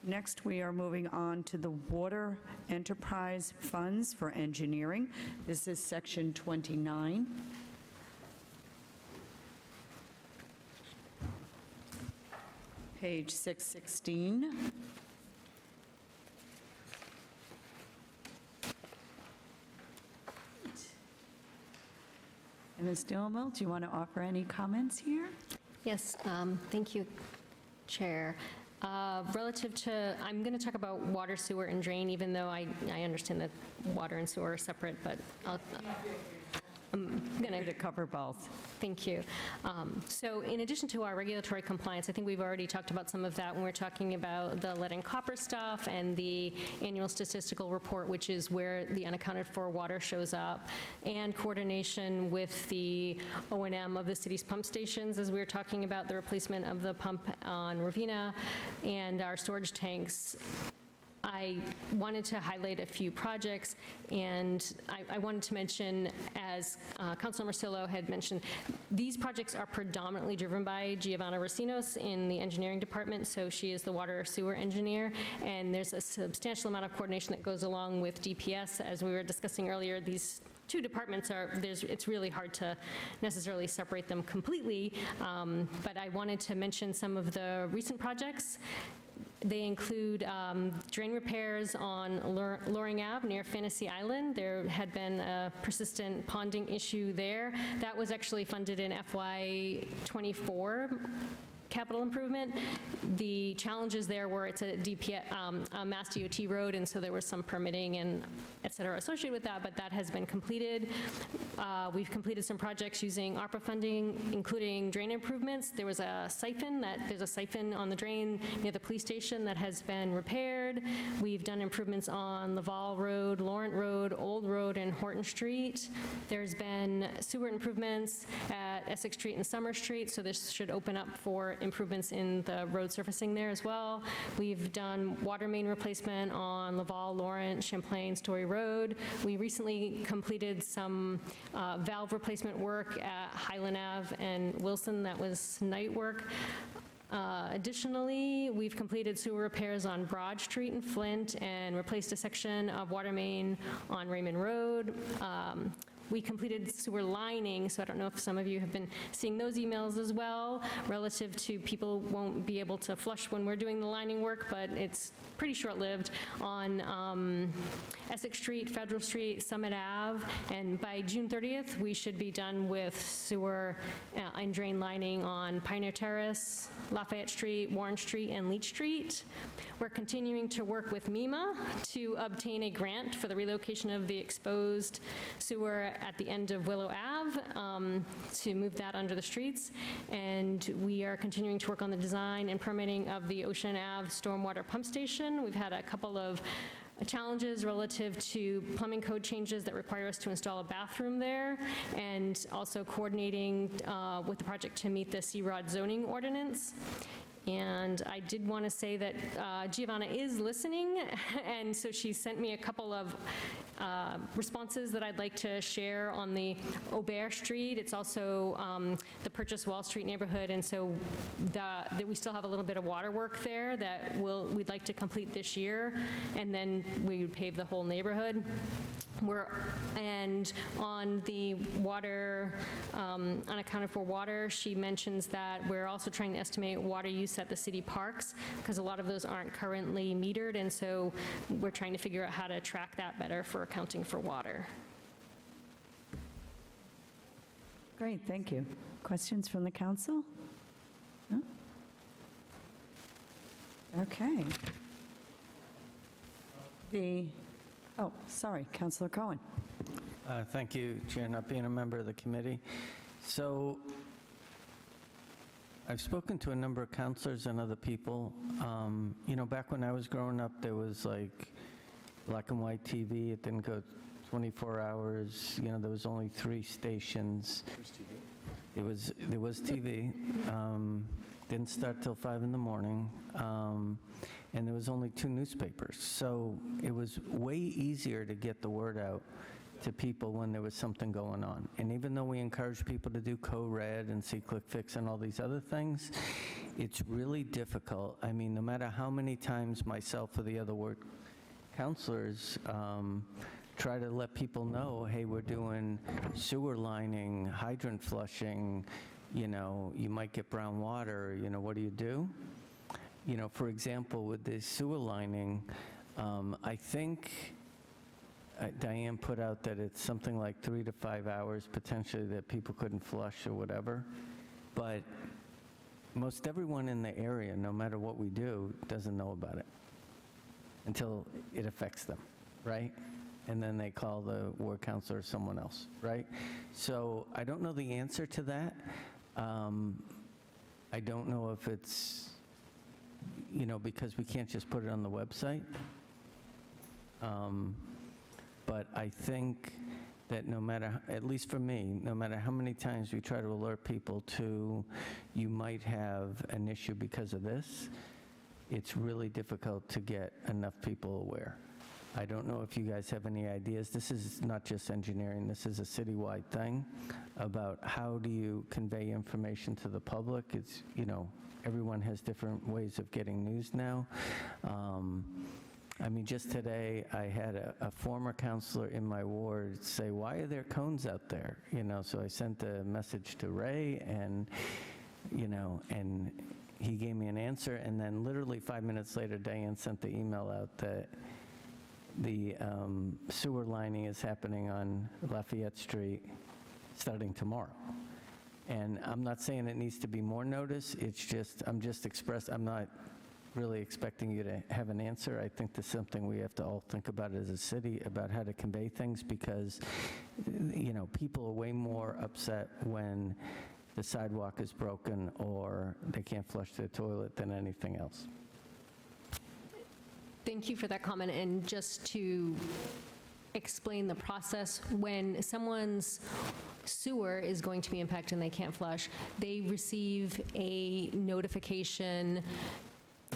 Next, we are moving on to the water enterprise funds for engineering. This is section 29. Page 616. And Ms. Dilmel, do you want to offer any comments here? Yes, thank you, Chair. Relative to, I'm going to talk about water, sewer, and drain, even though I understand that water and sewer are separate, but I'm going trying to cover both. Thank you. So in addition to our regulatory compliance, I think we've already talked about some of that when we're talking about the lead and copper stuff and the annual statistical report, which is where the unaccounted for water shows up, and coordination with the O&M of the city's pump stations, as we were talking about the replacement of the pump on Ravina and our storage tanks. I wanted to highlight a few projects, and I wanted to mention, as Councilor Marcillo had mentioned, these projects are predominantly driven by Giovanna Racinos in the engineering department, so she is the water sewer engineer, and there's a substantial amount of coordination that goes along with DPS. As we were discussing earlier, these two departments it's really hard to necessarily separate them completely, but I wanted to mention some of the recent projects. They include drain repairs on Loring Ave near Fantasy Island. There had been a persistent ponding issue there. That was actually funded in FY '24 capital improvement. The challenges there were it's a Mass DOT road, and so there was some permitting and et cetera associated with that, but that has been completed. We've completed some projects using ARPA funding, including drain improvements. There's a siphon on the drain near the police station that has been repaired. We've done improvements on Laval Road, Laurent Road, Old Road, and Horton Street. There's been sewer improvements at Essex Street and Summer Street, so this should open up for improvements in the road surfacing there as well. We've done water main replacement on Laval, Laurent, Champlain, Story Road. We recently completed some valve replacement work at Highland Ave and Wilson. That was night work. Additionally, we've completed sewer repairs on Broad Street in Flint and replaced a section of water main on Raymond Road. We completed sewer lining, so I don't know if some of you have been seeing those emails as well, relative to people won't be able to flush when we're doing the lining work, but it's pretty short-lived on Essex Street, Federal Street, Summit Ave, and by June 30th, we should be done with sewer and drain lining on Pioneer Terrace, Lafayette Street, Warren Street, and Leach Street. We're continuing to work with MEMA to obtain a grant for the relocation of the exposed sewer at the end of Willow Ave to move that under the streets. And we are continuing to work on the design and permitting of the Ocean Ave stormwater pump station. We've had a couple of challenges relative to plumbing code changes that require us to install a bathroom there, and also coordinating with the project to meet the C-ROD zoning ordinance. And I did want to say that Giovanna is listening, and so she sent me a couple of responses that I'd like to share on the Aubert Street. It's also the Purchase Wall Street neighborhood, and so we still have a little bit of water work there that we'd like to complete this year, and then we would pave the whole neighborhood. And on the water, unaccounted for water, she mentions that we're also trying to estimate water use at the city parks, because a lot of those aren't currently metered, and so we're trying to figure out how to track that better for accounting for water. Great, thank you. Questions from the council? No? Okay. Oh, sorry, Councilor Cohen. Thank you, Chair, not being a member of the committee. So I've spoken to a number of counselors and other people. You know, back when I was growing up, there was like black and white TV. It didn't go 24 hours. You know, there was only 3 stations. There was TV. Didn't start till 5 in the morning. And there was only 2 newspapers. So it was way easier to get the word out to people when there was something going on. And even though we encourage people to do co-read and see click fix and all these other things, it's really difficult. I mean, no matter how many times myself or the other ward counselors try to let people know, hey, we're doing sewer lining, hydrant flushing, you know, you might get brown water, you know, what do you do? You know, for example, with the sewer lining, I think Diane put out that it's something like 3 to 5 hours potentially that people couldn't flush or whatever. But most everyone in the area, no matter what we do, doesn't know about it until it affects them, right? And then they call the ward counselor or someone else, right? So I don't know the answer to that. I don't know if it's, because we can't just put it on the website. But I think that no matter, at least for me, no matter how many times we try to alert people to, you might have an issue because of this, it's really difficult to get enough people aware. I don't know if you guys have any ideas. This is not just engineering, this is a citywide thing about how do you convey information to the public. It's, everyone has different ways of getting news now. Just today, I had a former counselor in my ward say, why are there cones out there? So I sent a message to Ray, and he gave me an answer, and then literally 5 minutes later, Diane sent the email out that the sewer lining is happening on Lafayette Street starting tomorrow. And I'm not saying it needs to be more notice, it's just, I'm not really expecting you to have an answer. I think that's something we have to all think about as a city, about how to convey things, because, people are way more upset when the sidewalk is broken or they can't flush their toilet than anything else. Thank you for that comment. And just to explain the process, when someone's sewer is going to be impacted and they can't flush, they receive a notification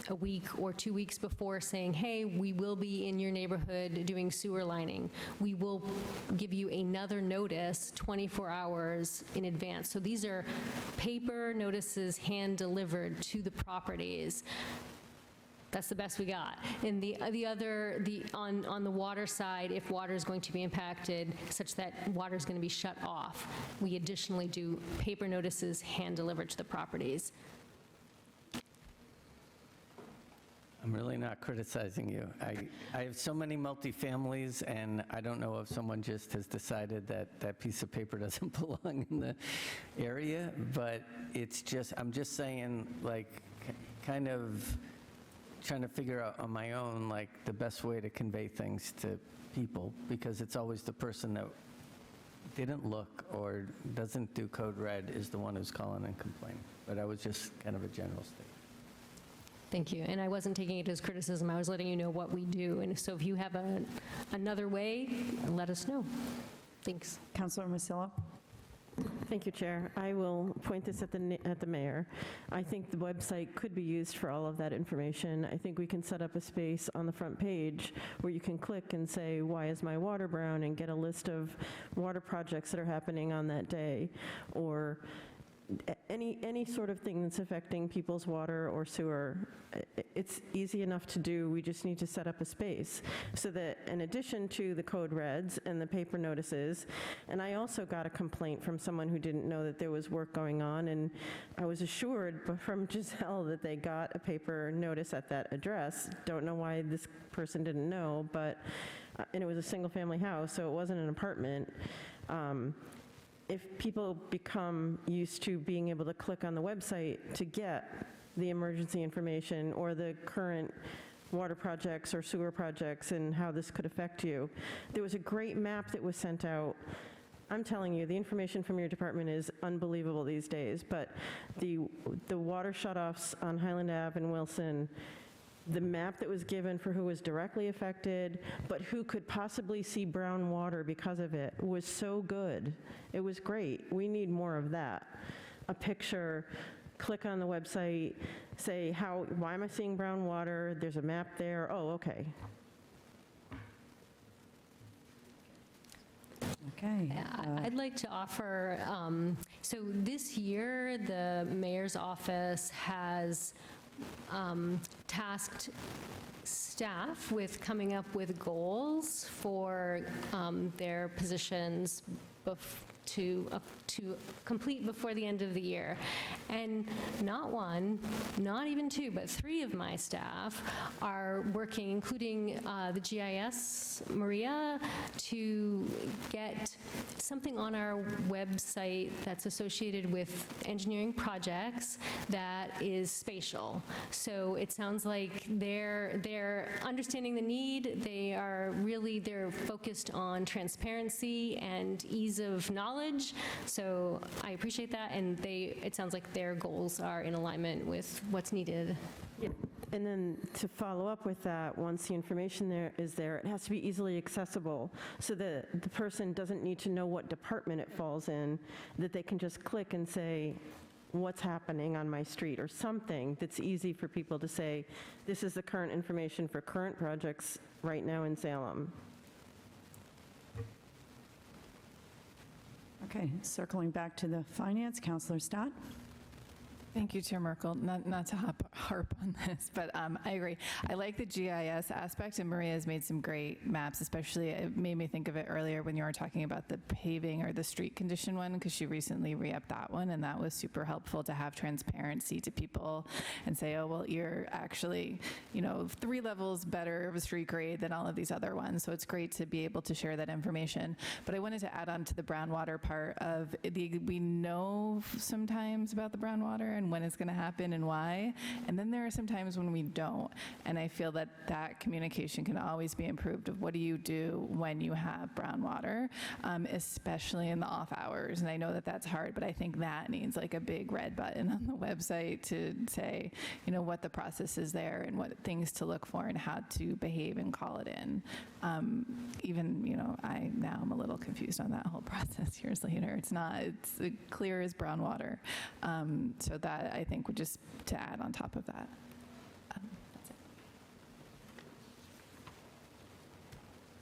a week or 2 weeks before saying, hey, we will be in your neighborhood doing sewer lining. We will give you another notice 24 hours in advance. So these are paper notices hand-delivered to the properties. That's the best we got. And on the water side, if water is going to be impacted such that water is going to be shut off, we additionally do paper notices hand-delivered to the properties. I'm really not criticizing you. I have so many multifamilies, and I don't know if someone just has decided that that piece of paper doesn't belong in the area, but I'm just saying, kind of trying to figure out on my own, the best way to convey things to people, because it's always the person that didn't look or doesn't do code red is the one who's calling and complaining. But I was just kind of a general statement. Thank you. And I wasn't taking it as criticism. I was letting you know what we do. And so if you have another way, let us know. Thanks. Councilor Masillo? Thank you, Chair. I will point this at the mayor. I think the website could be used for all of that information. I think we can set up a space on the front page where you can click and say, why is my water brown, and get a list of water projects that are happening on that day, or any sort of thing that's affecting people's water or sewer. It's easy enough to do. We just need to set up a space so that, in addition to the code reds and the paper notices, and I also got a complaint from someone who didn't know that there was work going on, and I was assured from Giselle that they got a paper notice at that address. Don't know why this person didn't know, but, and it was a single-family house, so it wasn't an apartment. If people become used to being able to click on the website to get the emergency information or the current water projects or sewer projects and how this could affect you. There was a great map that was sent out. I'm telling you, the information from your department is unbelievable these days, but the water shutoffs on Highland Ave and Wilson, the map that was given for who was directly affected, but who could possibly see brown water because of it, was so good. It was great. We need more of that. A picture, click on the website, say, why am I seeing brown water? There's a map there. Oh, okay. Okay. I'd like to offer, so this year, the mayor's office has tasked staff with coming up with goals for their positions to complete before the end of the year. And not one, not even two, but 3 of my staff are working, including the GIS, Maria, to get something on our website that's associated with engineering projects that is spatial. So it sounds like they're understanding the need. They're focused on transparency and ease of knowledge knowledge. So I appreciate that, and it sounds like their goals are in alignment with what's needed. And then to follow up with that, once the information is there, it has to be easily accessible so that the person doesn't need to know what department it falls in, that they can just click and say, what's happening on my street, or something that's easy for people to say, this is the current information for current projects right now in Salem. Okay, circling back to the finance, Counselor Stott. Thank you, Chair Merkel. Not to harp on this, but I agree. I like the GIS aspect, and Maria has made some great maps, especially it made me think of it earlier when you were talking about the paving or the street condition one, because she recently re-upped that one, and that was super helpful to have transparency to people and say, oh, well, you're actually, 3 levels better of a street grade than all of these other ones. So it's great to be able to share that information. But I wanted to add on to the brown water part of we know sometimes about the brown water and when it's going to happen and why. And then there are some times when we don't. And I feel that that communication can always be improved of what do you do when you have brown water, especially in the off hours. And I know that that's hard, but I think that needs like a big red button on the website to say, what the process is there and what things to look for and how to behave and call it in. I'm a little confused on that whole process years later. It's clear as brown water. So that I think would just to add on top of that. That's it.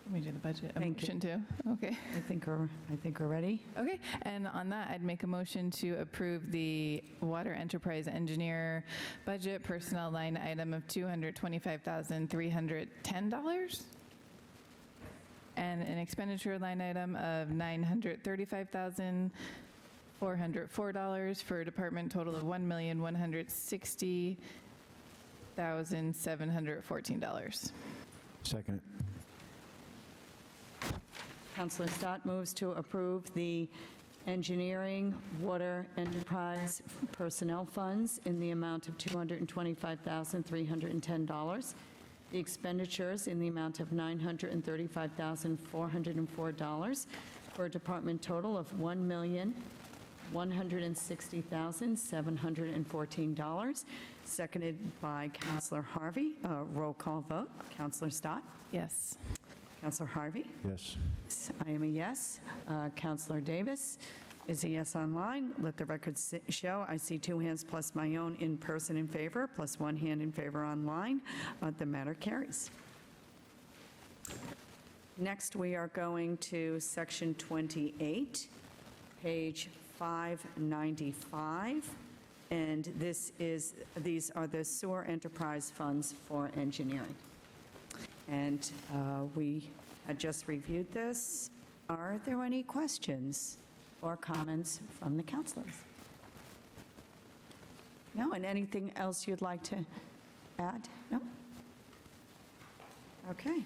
Let me do the budget motion too. Okay. I think we're ready. Okay, and on that, I'd make a motion to approve the water enterprise engineer budget personnel line item of $225,310. And an expenditure line item of $935,404 for a department total of $1,160,714. Second. Counselor Stott moves to approve the engineering water enterprise personnel funds in the amount of $225,310. The expenditures in the amount of $935,404 for a department total of $1,160,714. Seconded by Counselor Harvey. Roll call vote. Counselor Stott? Yes. Counselor Harvey? Yes. I am a yes. Counselor Davis is a yes online. Let the record show. I see 2 hands plus my own in person in favor, plus 1 hand in favor online. The matter carries. Next, we are going to section 28, page 595. And these are the sewer enterprise funds for engineering. And we had just reviewed this. Are there any questions or comments from the counselors? No, and anything else you'd like to add? No? Okay.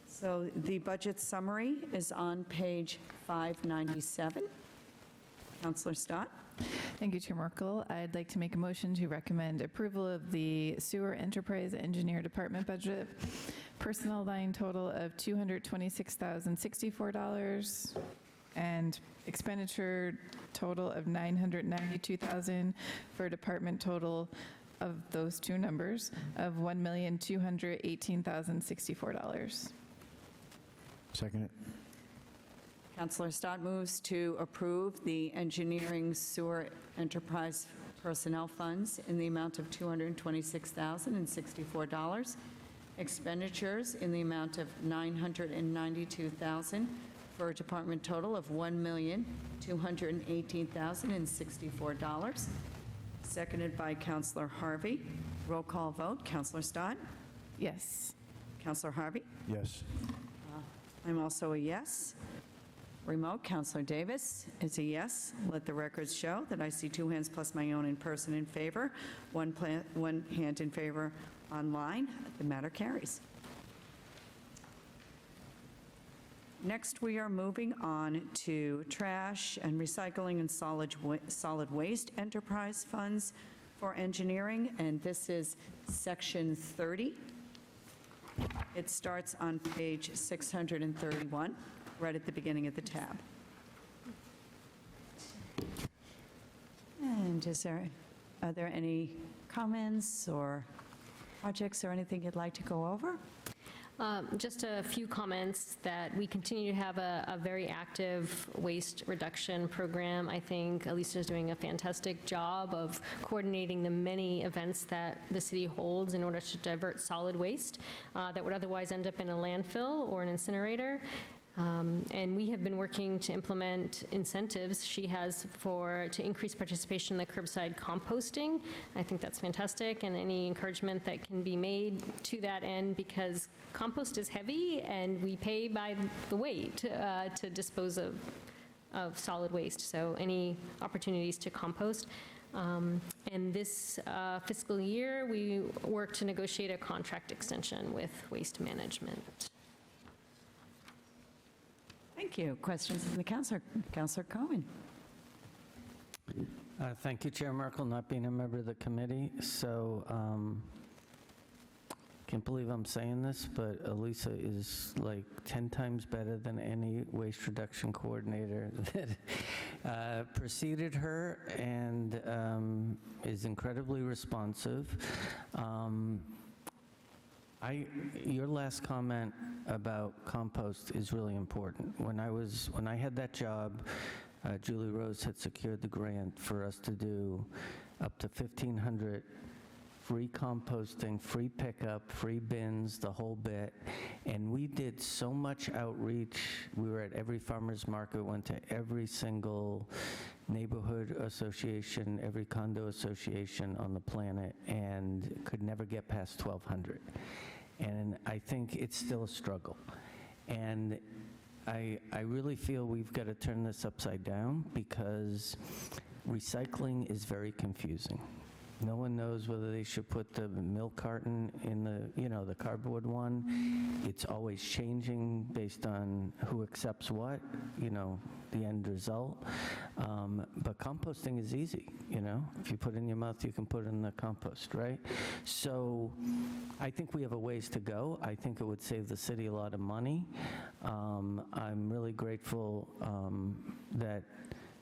So the budget summary is on page 597. Counselor Stott? Thank you, Chair Merkel. I'd like to make a motion to recommend approval of the sewer enterprise engineer department budget personnel line total of $226,064 and expenditure total of $992,000 for a department total of those two numbers of $1,218,064. Second it. Counselor Stott moves to approve the engineering sewer enterprise personnel funds in the amount of $226,064. Expenditures in the amount of $992,000 for a department total of $1,218,064. Seconded by Counselor Harvey. Roll call vote. Counselor Stott? Yes. Counselor Harvey? Yes. I'm also a yes. Remote, Counselor Davis is a yes. Let the records show that I see 2 hands plus my own in person in favor, 1 hand in favor online. The matter carries. Next, we are moving on to trash and recycling and solid waste enterprise funds for engineering, and this is section 30. It starts on page 631, right at the beginning of the tab. great. Are there any comments or projects or anything you'd like to go over? Just a few comments that we continue to have a very active waste reduction program. I think Elisa is doing a fantastic job of coordinating the many events that the city holds in order to divert solid waste that would otherwise end up in a landfill or an incinerator. And we have been working to implement incentives she has to increase participation in the curbside composting. I think that's fantastic, and any encouragement that can be made to that end, because compost is heavy and we pay by the weight to dispose of solid waste. So any opportunities to compost. And this fiscal year, we work to negotiate a contract extension with Waste Management. Thank you. Questions from the councilor? Councilor Cohen. Thank you, Chair Merkel, not being a member of the committee. So, can't believe I'm saying this, but Elisa is like 10 times better than any waste reduction coordinator that preceded her, and is incredibly responsive. Your last comment about compost is really important. When I had that job, Julie Rose had secured the grant for us to do up to 1,500 free composting, free pickup, free bins, the whole bit. And we did so much outreach. We were at every farmer's market, went to every single neighborhood association, every condo association on the planet, and could never get past 1,200. And I think it's still a struggle. And I really feel we've got to turn this upside down, because recycling is very confusing. No one knows whether they should put the milk carton in the cardboard one. It's always changing based on who accepts what, the end result. But composting is easy, If you put it in your mouth, you can put it in the compost, right? So I think we have a ways to go. I think it would save the city a lot of money. I'm really grateful that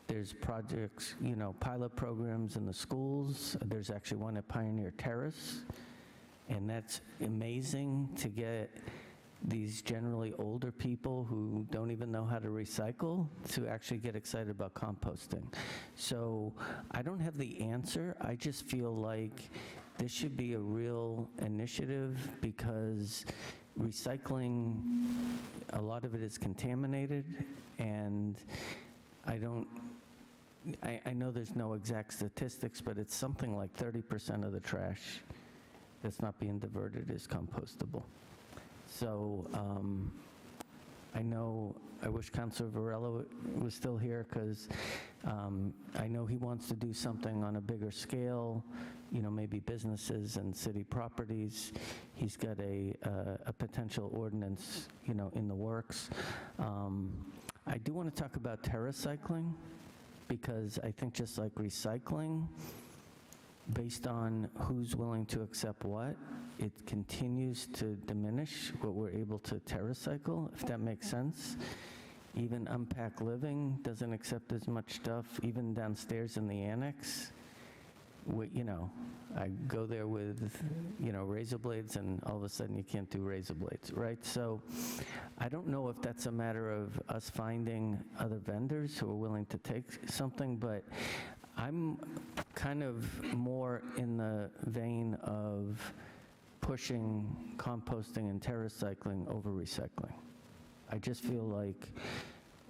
there's projects, pilot programs in the schools. There's actually one at Pioneer Terrace, and that's amazing to get these generally older people who don't even know how to recycle to actually get excited about composting. So I don't have the answer. I just feel like this should be a real initiative, because recycling, a lot of it is contaminated, and I know there's no exact statistics, but it's something like 30% of the trash that's not being diverted is compostable. So I wish Councilor Varela was still here, because I know he wants to do something on a bigger scale, maybe businesses and city properties. He's got a potential ordinance, in the works. I do want to talk about TerraCycling, because I think just like recycling, based on who's willing to accept what, it continues to diminish what we're able to TerraCycle, if that makes sense. Even Unpack Living doesn't accept as much stuff, even downstairs in the annex. I go there with, razor blades, and all of a sudden you can't do razor blades, right? So I don't know if that's a matter of us finding other vendors who are willing to take something, but I'm kind of more in the vein of pushing composting and TerraCycling over recycling. I just feel like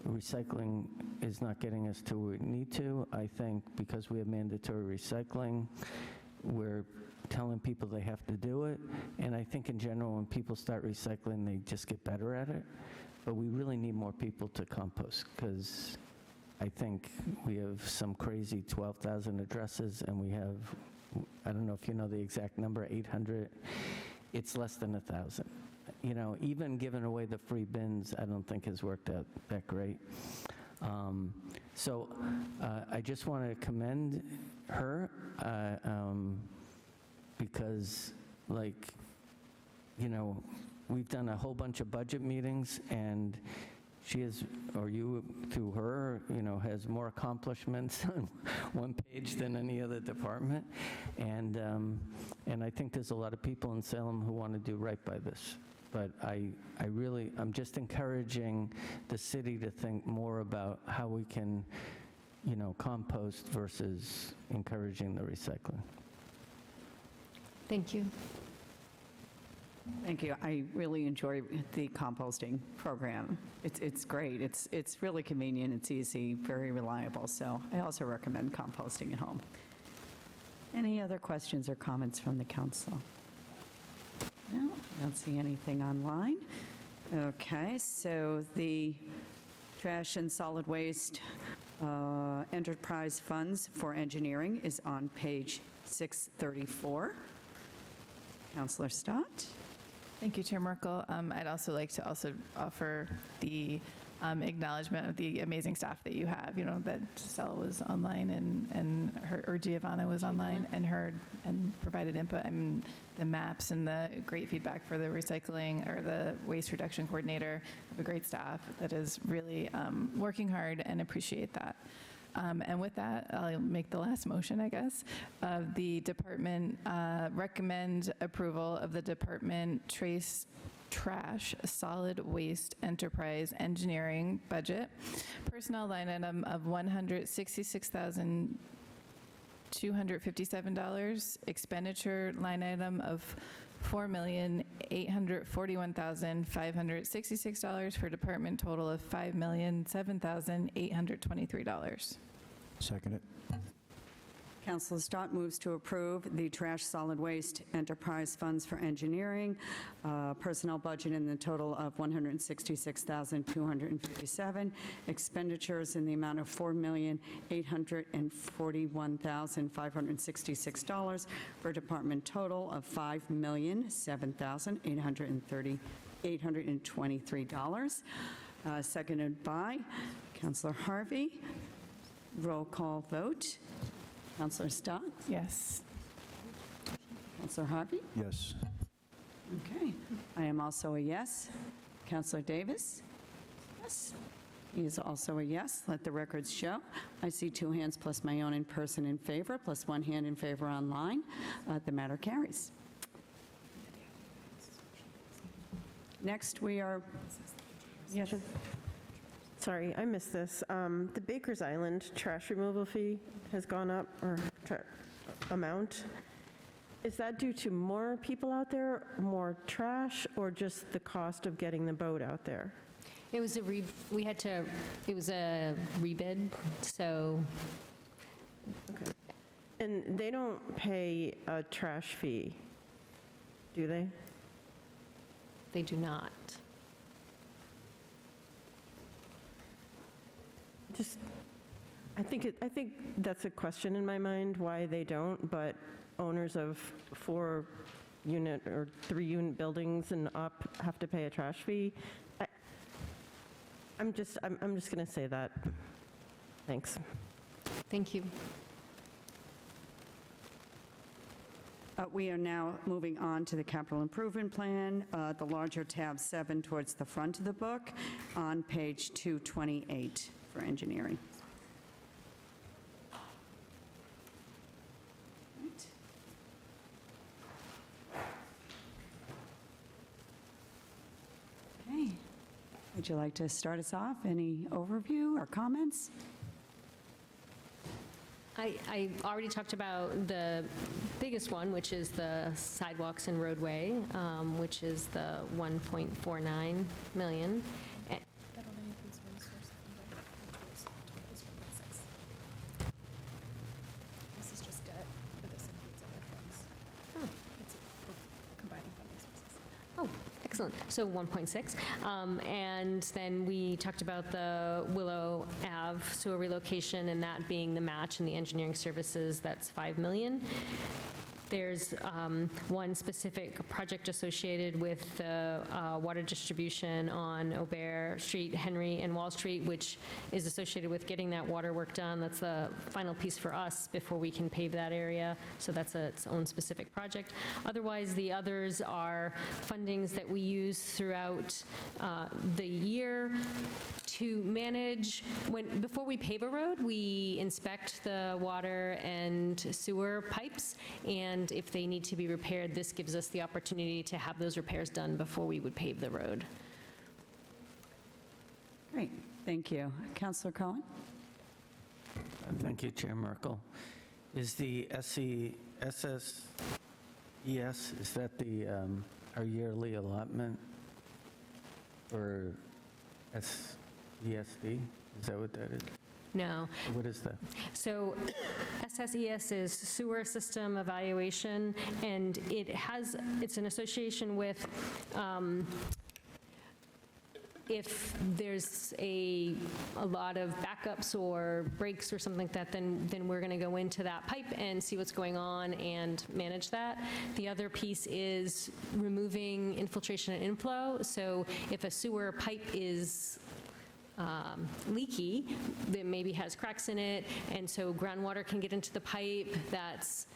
recycling is not getting us to where we need to. I think because we have mandatory recycling, we're telling people they have to do it. And I think in general, when people start recycling, they just get better at it. But we really need more people to compost, because I think we have some crazy 12,000 addresses, and we have, I don't know if you know the exact number, 800. It's less than 1,000. Even giving away the free bins, I don't think has worked out that great. So I just want to commend her, because, we've done a whole bunch of budget meetings, and she is, or you through her, has more accomplishments on one page than any other department. And I think there's a lot of people in Salem who want to do right by this. But I'm just encouraging the city to think more about how we can, compost versus encouraging the recycling. Thank you. Thank you. I really enjoy the composting program. It's great. It's really convenient, it's easy, very reliable, so I also recommend composting at home. Any other questions or comments from the council? No, I don't see anything online. Okay, so the trash and solid waste enterprise funds for engineering is on page 634. Councillor Stott? Thank you, Chair Merkel. I'd also like to offer the acknowledgement of the amazing staff that you have, that Stella was online or Giovanna was online and heard and provided input. The maps and the great feedback for the recycling or the waste reduction coordinator. Have a great staff that is really working hard and appreciate that. And with that, I'll make the last motion, I guess, of the department, recommend approval of the department trash solid waste enterprise engineering budget. Personnel line item of $166,257. Expenditure line item of $4,841,566 for department total of $5,007,823. Second it. Councilor Stott moves to approve the trash solid waste enterprise funds for engineering, personnel budget in the total of $166,257, expenditures in the amount of $4,841,566 for a department total of $5,007,823. Seconded by Councilor Harvey. Roll call vote. Councilor Stott? Yes. Councilor Harvey? Yes. Okay. I am also a yes. Councilor Davis? Yes. He is also a yes. Let the records show. I see 2 hands plus my own in person in favor, plus 1 hand in favor online. The matter carries. Next, we are... Yes. Sorry, I missed this. The Baker's Island trash removal fee has gone up, or amount. Is that due to more people out there, more trash, or just the cost of getting the boat out there? It was it was a rebid, so. Okay. And they don't pay a trash fee, do they? They do not. Just, I think that's a question in my mind, why they don't, but owners of 4-unit or 3-unit buildings and up have to pay a trash fee. I'm just going to say that. Thanks. Thank you. We are now moving on to the capital improvement plan, the larger tab 7 towards the front of the book on page 228 for engineering. Right. Okay. Would you like to start us off? Any overview or comments? I already talked about the biggest one, which is the sidewalks and roadway, which is the 1.49 million. That only includes one source of funding, which was 1.6. This is just debt, but this includes other funds. Oh. It's combining funding sources. Oh, excellent. So 1.6. And then we talked about the Willow Ave sewer relocation and that being the match in the engineering services, that's 5 million. There's one specific project associated with the water distribution on Aubert Street, Henry, and Wall Street, which is associated with getting that water work done. That's the final piece for us before we can pave that area. So that's its own specific project. Otherwise, the others are fundings that we use throughout the year to manage, before we pave a road, we inspect the water and sewer pipes, and if they need to be repaired, this gives us the opportunity to have those repairs done before we would pave the road. Great, thank you. Councillor Cohen? Thank you, Chair Merkel. Is the SSES, is that our yearly allotment for SESD? Is that what that is? No. What is that? So SSES is Sewer System Evaluation, and it's an association with, if there's a lot of backups or breaks or something like that, then we're going to go into that pipe and see what's going on and manage that. The other piece is removing infiltration and inflow. So if a sewer pipe is leaky, that maybe has cracks in it, and so groundwater can get into the pipe, that's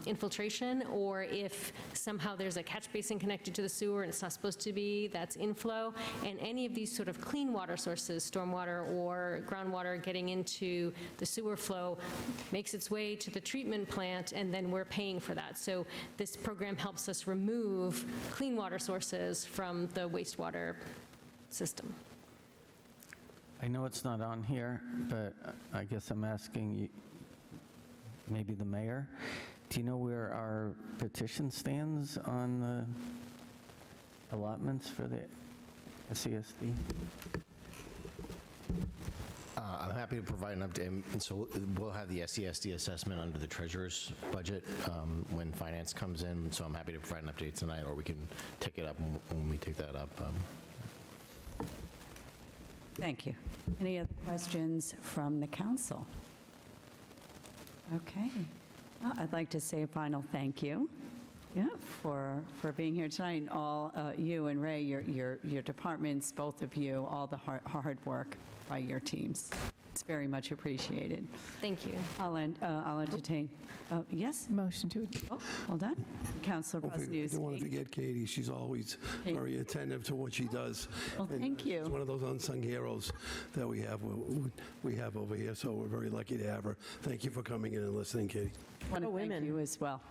infiltration, or if somehow there's a catch basin connected to the sewer and it's not supposed to be, that's inflow. And any of these sort of clean water sources, stormwater or groundwater getting into the sewer flow, makes its way to the treatment plant, and then we're paying for that. So this program helps us remove clean water sources from the wastewater system. I know it's not on here, but I guess I'm asking you, maybe the mayor, do you know where our petition stands on the allotments for the SESD? I'm happy to provide an update. And so we'll have the SESD assessment under the treasurer's budget when finance comes in. So I'm happy to provide an update tonight, or we can take it up when we take that up. Thank you. Any other questions from the council? Okay. Well, I'd like to say a final thank you, for being here tonight, and all you and Ray, your departments, both of you, all the hard work by your teams. It's very much appreciated. Thank you. I'll entertain. Yes? Motion to Oh, hold on. Councilor I don't want to Kwasniewski. forget Katie. She's always very attentive to what she does. Well, And thank you. She's one of those unsung heroes that we have over here, so we're very lucky to have her. Thank you for coming in and listening, Katie. I want to thank women. you as well.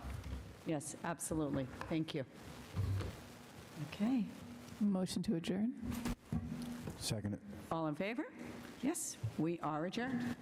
Yes, absolutely. Thank you. Okay. motion to adjourn. Second it. All in favor? Yes, we are adjourned.